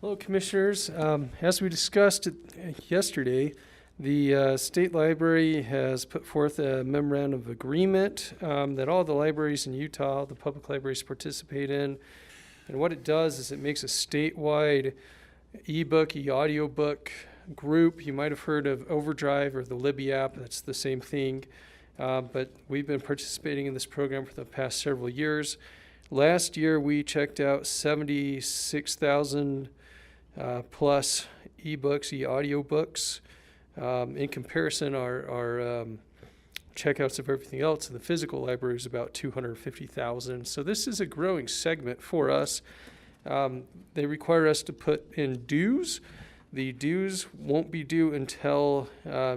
Hello, Commissioners. As we discussed yesterday, the State Library has put forth a memorandum of agreement that all the libraries in Utah, the public libraries, participate in. And what it does is it makes a statewide ebook, e-audiobook group. You might have heard of Overdrive or the Libby app. That's the same thing. But we've been participating in this program for the past several years. Last year, we checked out 76,000 plus ebooks, e-audiobooks. In comparison, our checkouts of everything else in the physical library is about 250,000. So this is a growing segment for us. They require us to put in dues. The dues won't be due until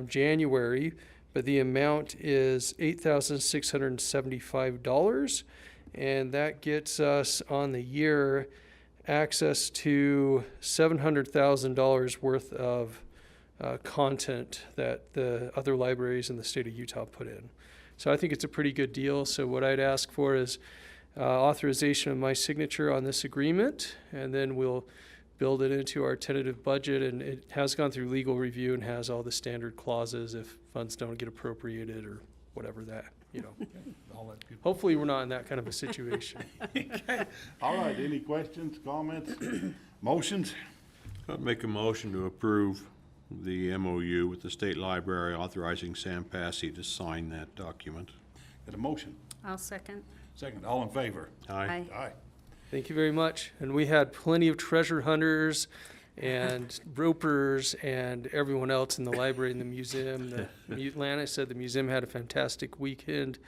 January, but the amount is $8,675, and that gets us on the year access to $700,000 worth of content that the other libraries in the state of Utah put in. So I think it's a pretty good deal. So what I'd ask for is authorization of my signature on this agreement, and then we'll build it into our tentative budget. And it has gone through legal review and has all the standard clauses if funds don't get appropriated or whatever that, you know. All that good. Hopefully we're not in that kind of a situation. Okay. All right, any questions, comments, motions? I'd make a motion to approve the MOU with the State Library authorizing Sam Passey to sign that document. Got a motion? I'll second. Second, all in favor? Aye. Aye. Thank you very much. And we had plenty of treasure hunters and ropers and everyone else in the library and the museum. Atlanta said the museum had a fantastic weekend.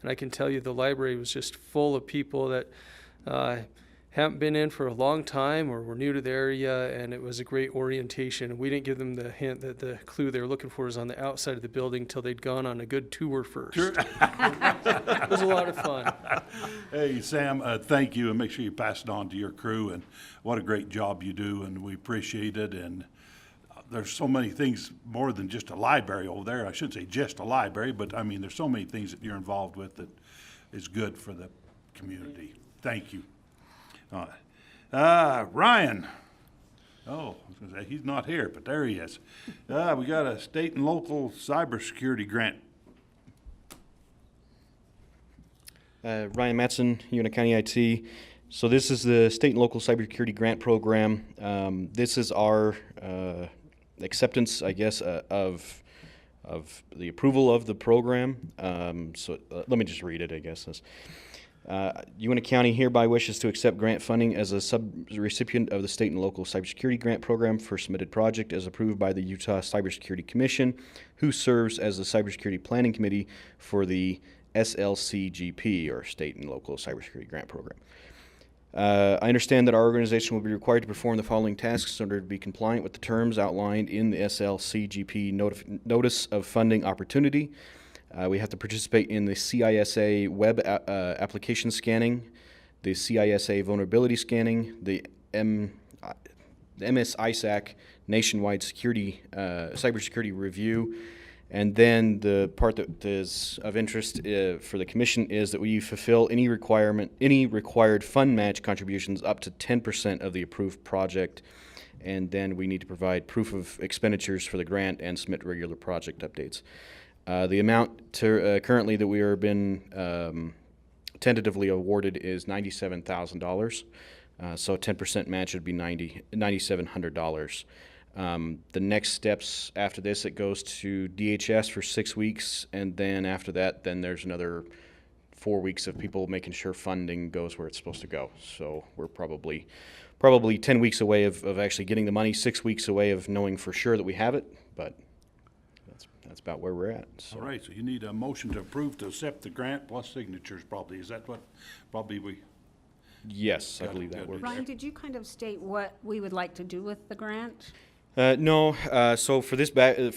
And I can tell you the library was just full of people that haven't been in for a long time or were new to the area, and it was a great orientation. We didn't give them the hint that the clue they were looking for was on the outside of the building until they'd gone on a good tour first. Sure. It was a lot of fun. Hey, Sam, thank you, and make sure you pass it on to your crew, and what a great job you do, and we appreciate it. And there's so many things more than just a library over there. I shouldn't say just a library, but I mean, there's so many things that you're involved with that is good for the community. Thank you. Ryan. Oh, I was gonna say, he's not here, but there he is. We got a state and local cybersecurity grant. Ryan Mattson, Uintah County IT. So this is the state and local cybersecurity grant program. This is our acceptance, I guess, of the approval of the program. Let me just read it, I guess. Uintah County hereby wishes to accept grant funding as a sub-recipient of the state and local cybersecurity grant program for submitted project as approved by the Utah Cybersecurity Commission, who serves as the Cybersecurity Planning Committee for the SLCGP, or State and Local Cybersecurity Grant Program. I understand that our organization will be required to perform the following tasks in order to be compliant with the terms outlined in the SLCGP Notice of Funding Opportunity. We have to participate in the CISA web application scanning, the CISA vulnerability scanning, the MS-ISAC nationwide cybersecurity review, and then the part that is of interest for the Commission is that we fulfill any required fund match contributions up to 10% of the approved project, and then we need to provide proof of expenditures for the grant and submit regular project updates. The amount currently that we are been tentatively awarded is $97,000. So a 10% match would be $9,700. The next steps after this, it goes to DHS for 6 weeks, and then after that, then there's another 4 weeks of people making sure funding goes where it's supposed to go. So we're probably 10 weeks away of actually getting the money, 6 weeks away of knowing for sure that we have it, but that's about where we're at. So. All right, so you need a motion to approve to accept the grant plus signatures probably. Is that what probably we? Yes, I believe that works. Ryan, did you kind of state what we would like to do with the grant? No. So for this grant,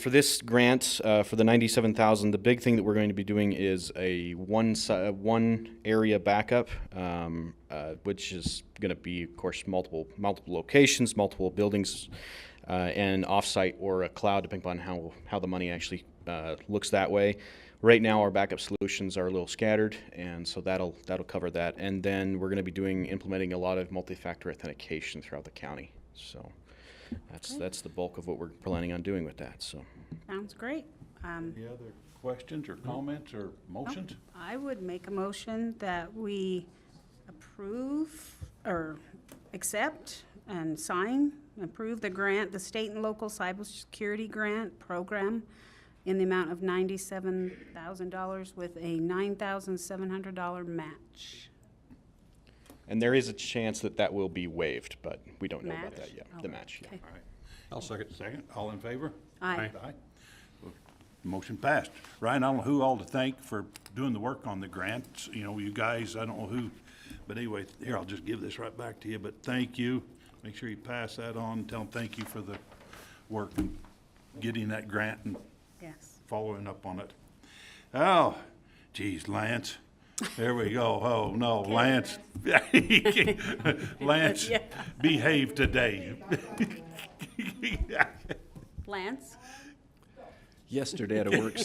for the $97,000, the big thing that we're going to be doing is a one area backup, which is going to be, of course, multiple locations, multiple buildings, and offsite or a cloud, depending upon how the money actually looks that way. Right now, our backup solutions are a little scattered, and so that'll cover that. And then we're going to be implementing a lot of multi-factor authentication throughout the county. So that's the bulk of what we're planning on doing with that. So Sounds great. Any other questions or comments or motions? I would make a motion that we approve or accept and approve the grant, the state and local cybersecurity grant program in the amount of $97,000 with a $9,700 match. And there is a chance that will be waived, but we don't know about that yet. Oh, the match, yeah. okay. All right. I'll second. Second, all in favor? Aye. Aye. Motion passed. Ryan, I don't know who all to thank for doing the work on the grants. You know, you guys, I don't know who, but anyway, here, I'll just give this right back to you, but thank you. Make sure you pass that on, tell them thank you for the work and getting that grant and Yes. following up on it. Oh, geez, Lance. There we go. Oh, no, Lance. Lance, Yeah. behave today. Lance? Yesterday at a work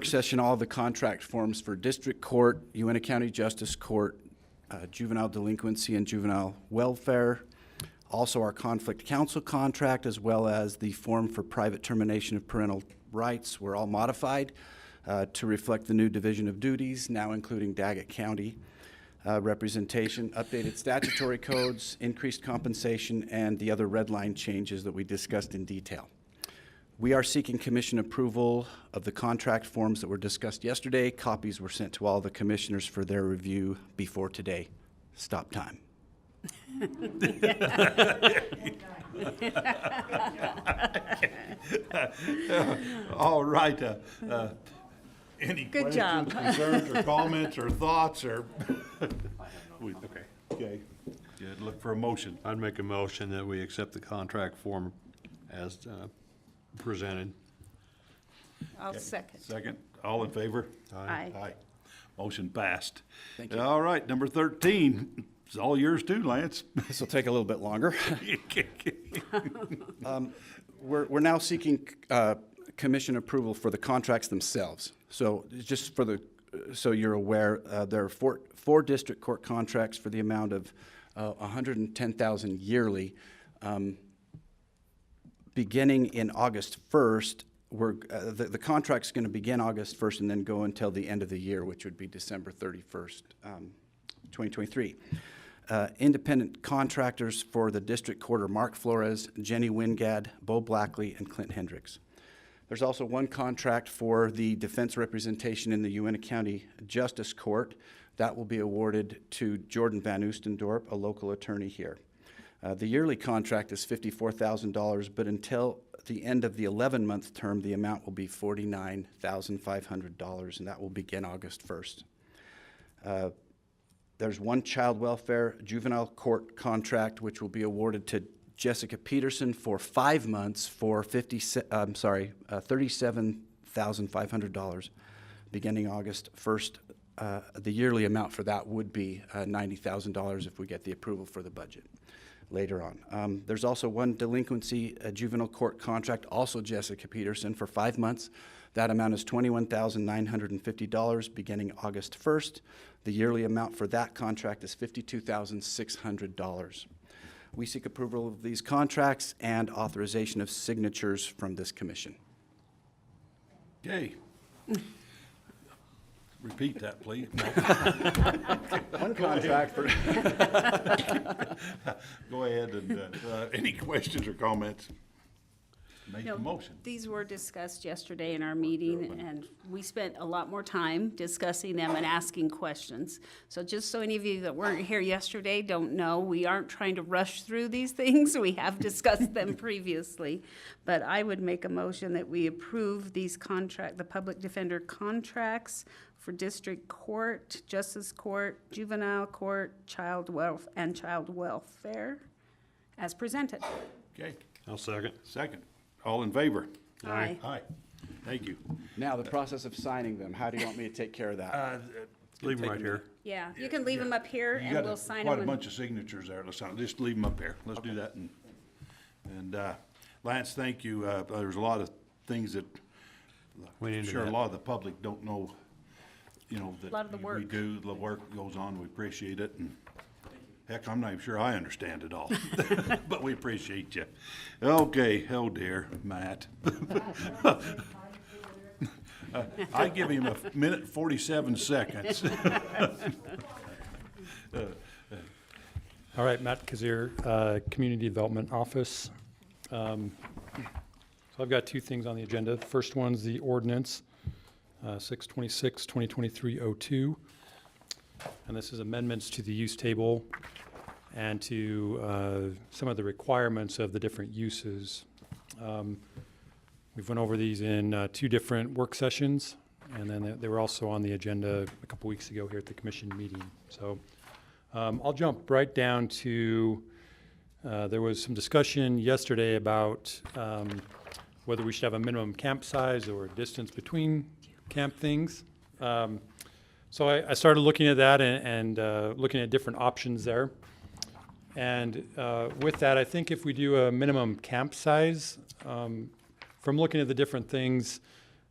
session, all the contract forms for District Court, Uintah County Justice Court, juvenile delinquency and juvenile welfare, also our conflict counsel contract, as well as the form for private termination of parental rights were all modified to reflect the new division of duties, now including Daggett County representation, updated statutory codes, increased compensation, and the other red line changes that we discussed in detail. We are seeking commission approval of the contract forms that were discussed yesterday. Copies were sent to all the commissioners for their review before today. Stop time. All right. Any Good questions, job. concerns, or comments, or thoughts, or? Okay. Good. Look for a motion. I'd make a motion that we accept the contract form as presented. I'll second. Second. All in favor? Aye. Aye. Motion passed. Thank you. All right, number 13. It's all yours too, Lance. This will take a little bit longer. We're now seeking commission approval for the contracts themselves. So just so you're aware, there are four district court contracts for the amount of $110,000 yearly. Beginning in August 1st, the contract's going to begin August 1st and then go until the end of the year, which would be December 31st, 2023. Independent contractors for the district court are Mark Flores, Jenny Wingad, Bo Blackley, and Clint Hendricks. There's also one contract for the defense representation in the Uintah County Justice Court. That will be awarded to Jordan Van Oostendorp, a local attorney here. The yearly contract is $54,000, but until the end of the 11-month term, the amount will be $49,500, and that will begin August 1st. There's one child welfare juvenile court contract, which will be awarded to Jessica Peterson for 5 months for $37,500, beginning August 1st. The yearly amount for that would be $90,000 if we get the approval for the budget later on. There's also one delinquency juvenile court contract, also Jessica Peterson, for 5 months. That amount is $21,950, beginning August 1st. The yearly amount for that contract is $52,600. We seek approval of these contracts and authorization of signatures from this commission. Okay. Repeat that, please. One contract for. Go ahead and, any questions or comments? Make No, the motion. These were discussed yesterday in our meeting, and we spent a lot more time discussing them and asking questions. So just so any of you that weren't here yesterday don't know, we aren't trying to rush through these things. We have discussed them previously. But I would make a motion that we approve these the public defender contracts for district court, justice court, juvenile court, child welfare as presented. Okay, I'll second. second. All in favor? Aye. Aye. Thank you. Now, the process of signing them, how do you want me to take care of that? Leave them right here. Yeah, you can leave them up here You and got we'll sign quite them. a bunch of signatures there. Let's just leave them up here. Let's do that. And Lance, thank you. There's a lot of things that Went I'm into sure a that. lot of the public don't know, you know, that Lot of the we work. do. The work goes on. We appreciate it. And heck, I'm not even sure I understand it all, but we appreciate you. Okay. Oh dear, Matt. I give him a minute 47 seconds. All right, Matt Kazir, Community Development Office. So I've got two things on the agenda. The first one's the ordinance, 626, 2023-02. And this is amendments to the use table and to some of the requirements of the different uses. We've went over these in 2 different work sessions, and then they were also on the agenda a couple weeks ago here at the commission meeting. So I'll jump right down to, there was some discussion yesterday about whether we should have a minimum camp size or a distance between camp things. So I started looking at that and looking at different options there. And with that, I think if we do a minimum camp size, from looking at the different things,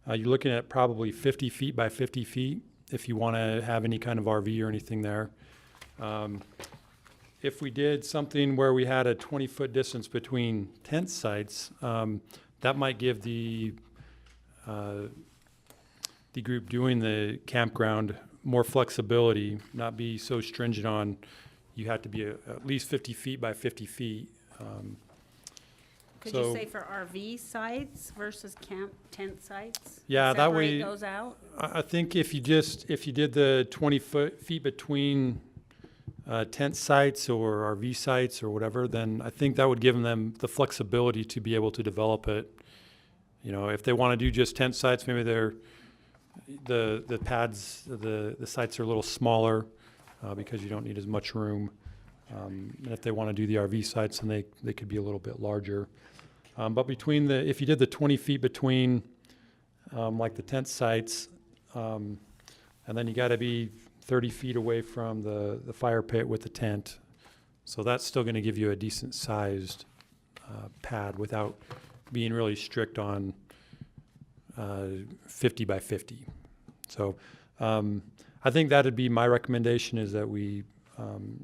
you're looking at probably 50 feet by 50 feet if you want to have any kind of RV or anything there. If we did something where we had a 20-foot distance between tent sites, that might give the group doing the campground more flexibility, not be so stringent on you have to be at least 50 feet by 50 feet. Could you say for RV sites versus tent sites? Yeah, that way. Separate those out? I think if you did the 20 feet between tent sites or RV sites or whatever, then I think that would give them the flexibility to be able to develop it. You know, if they want to do just tent sites, maybe the pads, the sites are a little smaller because you don't need as much room. And if they want to do the RV sites, then they could be a little bit larger. But if you did the 20 feet between like the tent sites, and then you got to be 30 feet away from the fire pit with the tent. So that's still going to give you a decent sized pad without being really strict on 50 by 50. So I think that'd be my recommendation, is that we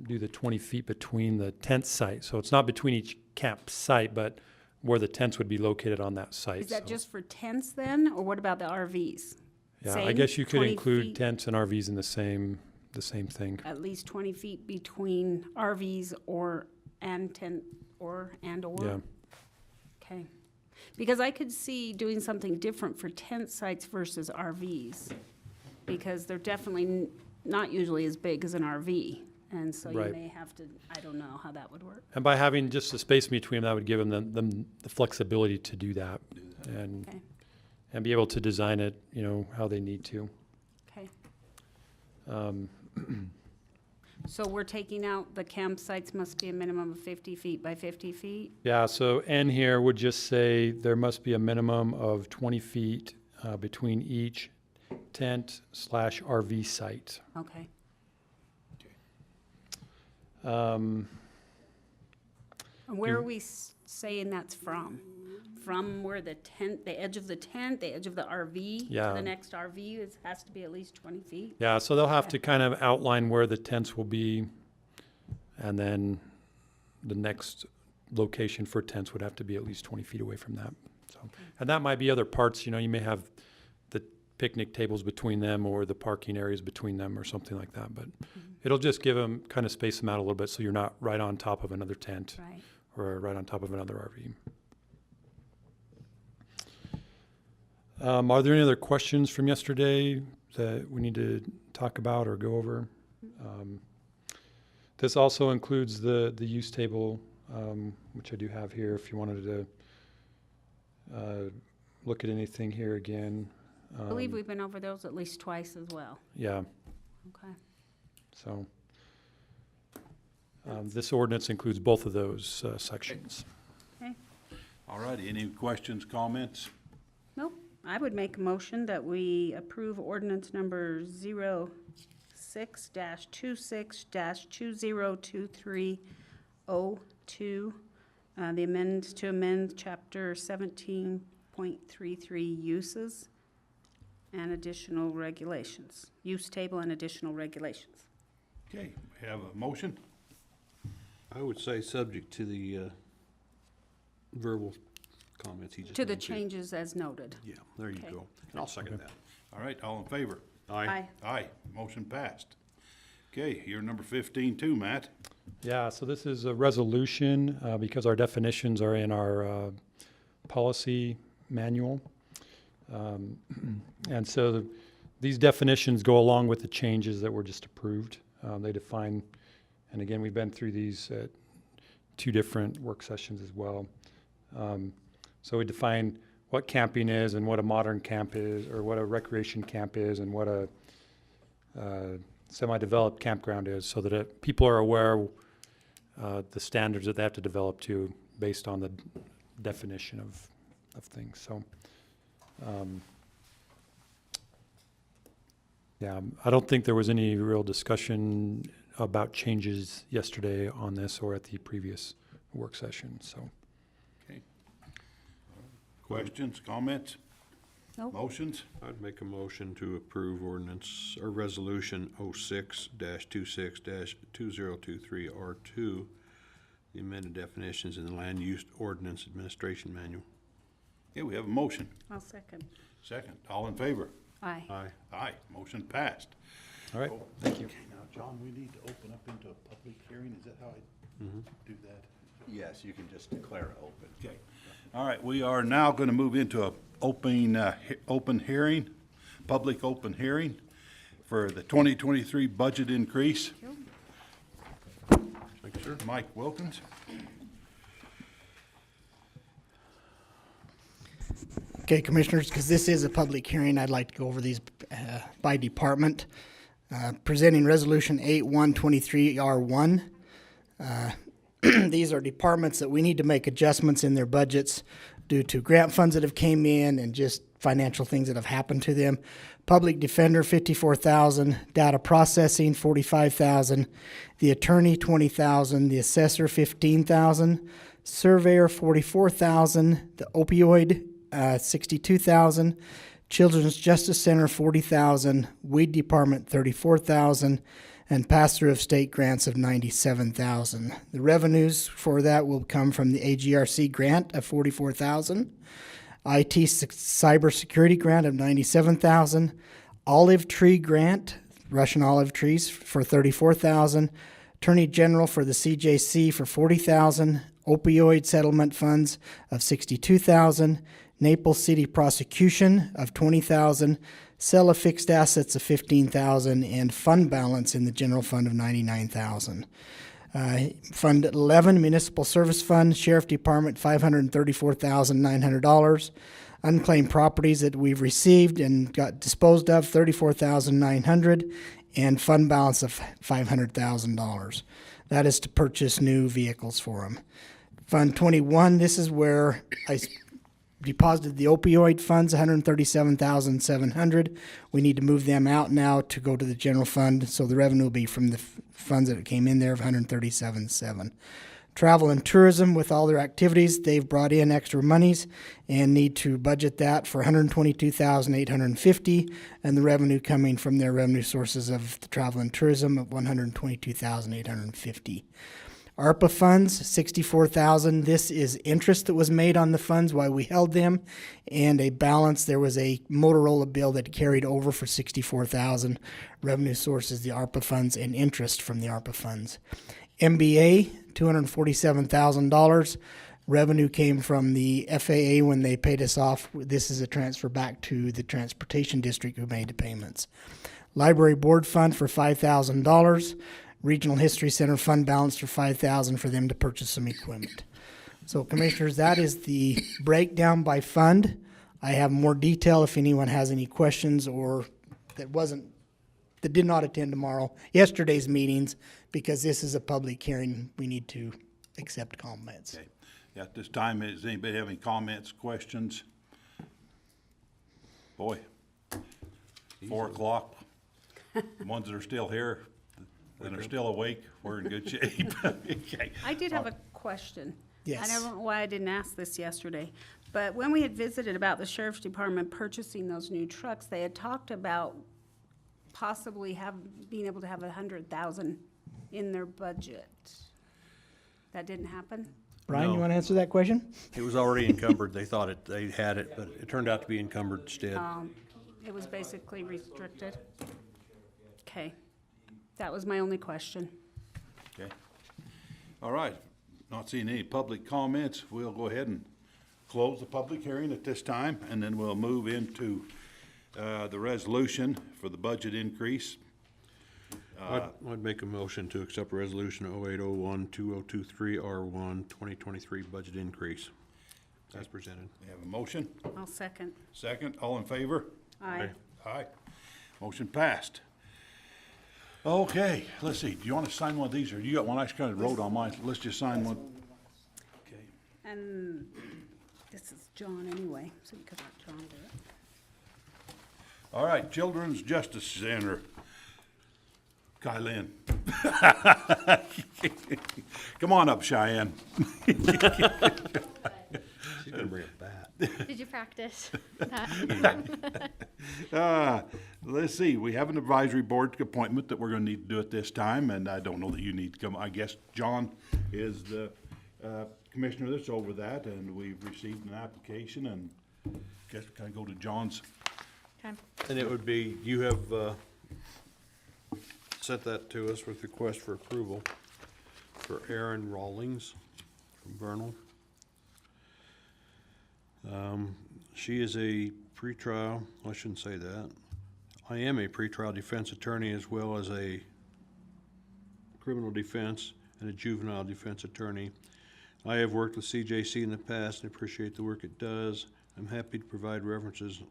do the 20 feet between the tent site. So it's not between each campsite, but where the tents would be located on that site. Is that just for tents then, or what about the RVs? Yeah, Same, I guess you could 20 include feet? tents and RVs in the same thing. At least 20 feet between RVs and tent or? Yeah. Okay. Because I could see doing something different for tent sites versus RVs, because they're definitely not usually as big as an RV. And so you Right. may have to, I don't know how that would work. And by having just the space between them, that would give them the flexibility to do that and, Okay. and be able to design it, you know, how they need to. Okay. Um, So we're taking out the campsites must be a minimum of 50 feet by 50 feet? Yeah, so N here would just say there must be a minimum of 20 feet between each tent/RV site. Okay. Um, And where are we saying that's from? From where the tent, the edge of the tent, the edge of the RV? To Yeah. the next RV has to be at least 20 feet? Yeah, so they'll have to kind of outline where the tents will be, and then the next location for tents would have to be at least 20 feet away from that. So, and that might be other parts, you know, you may have the picnic tables between them or the parking areas between them or something like that, but it'll just give them, kind of space them out a little bit so you're not right on top of another tent Right. or right on top of another RV. Are there any other questions from yesterday that we need to talk about or go over? This also includes the use table, which I do have here if you wanted to look at anything here again. I believe we've been over those at least twice as well. Yeah, Okay. so this ordinance includes both of those sections. Okay. All righty, any questions, comments? Nope. I would make a motion that we approve ordinance number 06-26-202302, to amend chapter 17.33 uses and additional regulations, use table and additional regulations. Okay, we have a motion. I would say subject to the verbal comments he just To the mentioned. changes as noted. Yeah, there you Okay. go. And I'll second that. All right, all in favor? Aye. Aye, motion passed. Okay, you're number 15 too, Matt. Yeah, so this is a resolution because our definitions are in our policy manual. And so these definitions go along with the changes that were just approved. They define, and again, we've been through these at 2 different work sessions as well. So we define what camping is and what a modern camp is, or what a recreation camp is, and what a semi-developed campground is, so that people are aware the standards that they have to develop to based on the definition of things. So, yeah, I don't think there was any real discussion about changes yesterday on this or at the previous work session, so. Okay. Questions, comments? Nope. Motions? I'd make a motion to approve ordinance or resolution 06-26-2023 the amended definitions in the land use ordinance administration manual. Okay, we have a motion. I'll second. Second, all in favor? Aye. Aye. Aye, motion passed. All right, thank you. Okay, now, John, we need to open up into a public hearing. Is that how I do that? Yes, you can just declare it open. Okay. All right, we are now going to move into a open hearing, public open hearing for the 2023 budget increase. Thank you, sir. Mike Wilkins. Okay, Commissioners, because this is a public hearing, I'd like to go over these by department. Presenting Resolution 8-123R1. These are departments that we need to make adjustments in their budgets due to grant funds that have came in and just financial things that have happened to them. Public Defender, $54,000. Data Processing, $45,000. The Attorney, $20,000. The Assessor, $15,000. Surveyor, $44,000. The Opioid, $62,000. Children's Justice Center, $40,000. Weed Department, $34,000. And pass-through of state grants of $97,000. The revenues for that will come from the AGRC grant of $44,000, IT cybersecurity grant of $97,000, olive tree grant, Russian olive trees for $34,000, Attorney General for the CJC for $40,000, opioid settlement funds of $62,000, Naples City prosecution of $20,000, sale of fixed assets of $15,000, and fund balance in the general fund of $99,000. Fund 11, Municipal Service Fund, Sheriff Department, $534,900. Unclaimed properties that we've received and got disposed of, $34,900, and fund balance of $500,000. That is to purchase new vehicles for them. Fund 21, this is where I deposited the opioid funds, $137,700. We need to move them out now to go to the general fund, so the revenue will be from the funds that came in there of $137,700. Travel and tourism, with all their activities, they've brought in extra monies and need to budget that for $122,850, and the revenue coming from their revenue sources of the travel and tourism of $122,850. ARPA funds, $64,000. This is interest that was made on the funds while we held them, and a balance. There was a Motorola bill that carried over for $64,000. Revenue sources, the ARPA funds, and interest from the ARPA funds. MBA, $247,000. Revenue came from the FAA when they paid us off. This is a transfer back to the Transportation District who made the payments. Library Board Fund for $5,000. Regional History Center fund balance for $5,000 for them to purchase some equipment. So, Commissioners, that is the breakdown by fund. I have more detail if anyone has any questions or that did not attend yesterday's meetings, because this is a public hearing. We need to accept comments. Okay. At this time, does anybody have any comments, questions? Boy, 4 o'clock. The ones that are still here and are still awake, we're in good shape. Okay. I did have a question. Yes. I don't know why I didn't ask this yesterday, but when we had visited about the Sheriff's Department purchasing those new trucks, they had talked about possibly being able to have $100,000 in their budget. That didn't happen? Brian, No. you want to answer that question? It was already encumbered. They thought they had it, but it turned out to be encumbered instead. It was basically restricted? Okay. That was my only question. Okay. All right. Not seeing any public comments. We'll go ahead and close the public hearing at this time, and then we'll move into the resolution for the budget increase. I'd make a motion to accept resolution 0801-2023 2023 budget increase as presented. We have a motion. I'll second. Second, all in favor? Aye. Aye. Motion passed. Okay, let's see. Do you want to sign one of these, or you got one? I just kind of wrote on mine. Let's just sign one. Okay. And this is John anyway, so you could let John do it. All right, Children's Justice Center. Kylan. Come on up, Cheyenne. She's gonna bring it back. Did you practice? Let's see, we have an advisory board appointment that we're gonna need to do at this time, and I don't know that you need to come. I guess John is the commissioner that's over that, and we've received an application, and I guess we kind of go to John's. Okay. And it would be, you have sent that to us with request for approval for Erin Rawlings from Vernal. She is a pretrial, I shouldn't say that. I am a pretrial defense attorney as well as a criminal defense and a juvenile defense attorney. I have worked with CJC in the past and appreciate the work it does. I'm happy to provide references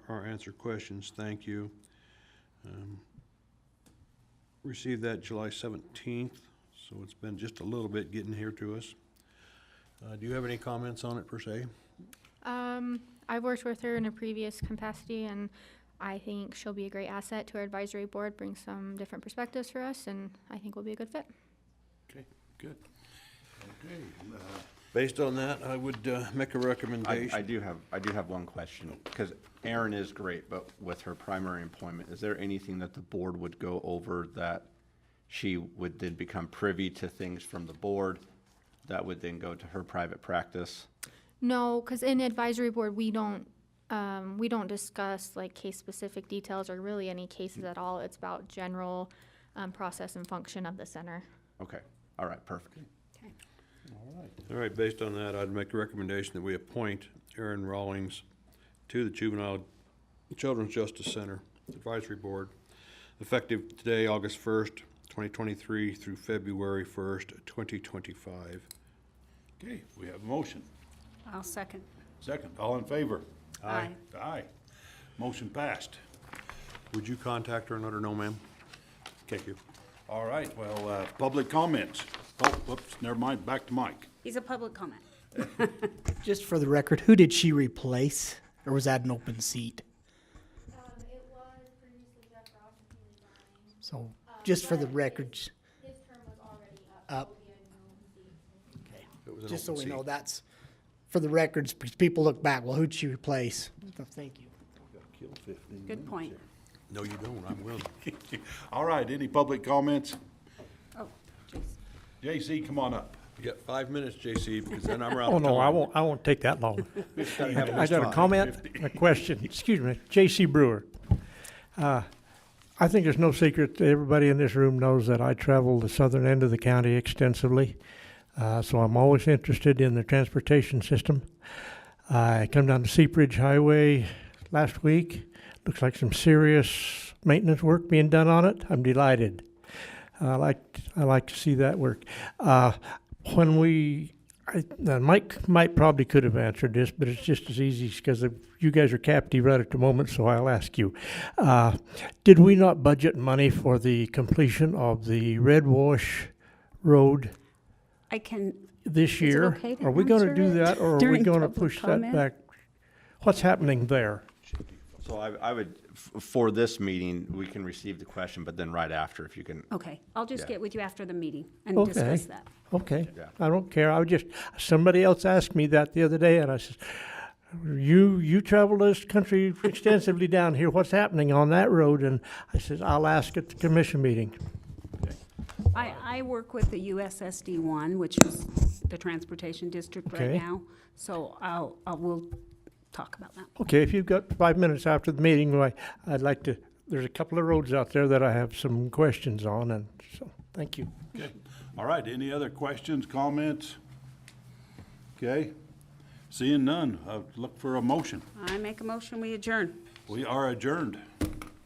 or answer questions. Thank you. Received that July 17th, so it's been just a little bit getting here to us. Do you have any comments on it per se? I've worked with her in a previous capacity, and I think she'll be a great asset to our advisory board, bring some different perspectives for us, and I think we'll be a good fit. Okay, good. Okay. Based on that, I would make a recommendation. I do have one question, because Erin is great, but with her primary employment, is there anything that the board would go over that she would then become privy to things from the board that would then go to her private practice? No, because in advisory board, we don't discuss like case-specific details or really any cases at all. It's about general process and function of the center. Okay, all right, perfect. All right, based on that, I'd make a recommendation that we appoint Aaron Rawlings to the Juvenile Children's Justice Center Advisory Board, effective today, August 1st, 2023 through February 1st, 2025. Okay, we have a motion. I'll second. Second, all in favor? Aye. Aye. Motion passed. Would you contact her and let her know, ma'am? Thank you. All right, well, public comments. Oh, whoops, never mind, back to Mike. He's a public comment. Just for the record, who did she replace? Or was that an open seat? It was previously Jeff Ross and he resigned. So, just for the record, His term was already up. so he had no open seat. It was an Just so open we know, seat. that's, for the records, because people look back, well, who'd she replace? So, thank you. Good point. No, you don't, I'm willing. All right, any public comments? Oh, JC, come on up. You got 5 minutes, JC, because then I'm around. Oh, no, I won't take that long. I got a comment, a question. Excuse me, J.C. Brewer. I think it's no secret that everybody in this room knows that I travel the southern end of the county extensively. So I'm always interested in the transportation system. I come down to Seabridge Highway last week. Looks like some serious maintenance work being done on it. I'm delighted. I like to see that work. Mike might probably could have answered this, but it's just as easy because you guys are captive right at the moment, so I'll ask you. Did we not budget money for the completion of the Red Wash Road I can. this Is it year? okay to Are we going to answer do it that, or are we during going to public push comment? that back? What's happening there? So I would, for this meeting, we can receive the question, but then right after, if you can. Okay, I'll just Yeah. get with you after the meeting and Okay. discuss that. Okay, Yeah. I don't care. Somebody else asked me that the other day, and I said, you travel this country extensively down here. What's happening on that road? And I said, I'll ask at the commission meeting. I work with the USSD one, which is the transportation district right Okay. now. So we'll talk about that. Okay, if you've got 5 minutes after the meeting, I'd like to, there's a couple of roads out there that I have some questions on, and so, thank you. Okay, all right, any other questions, comments? Okay, seeing none, I'll look for a motion. I make a motion, we adjourn. We are adjourned.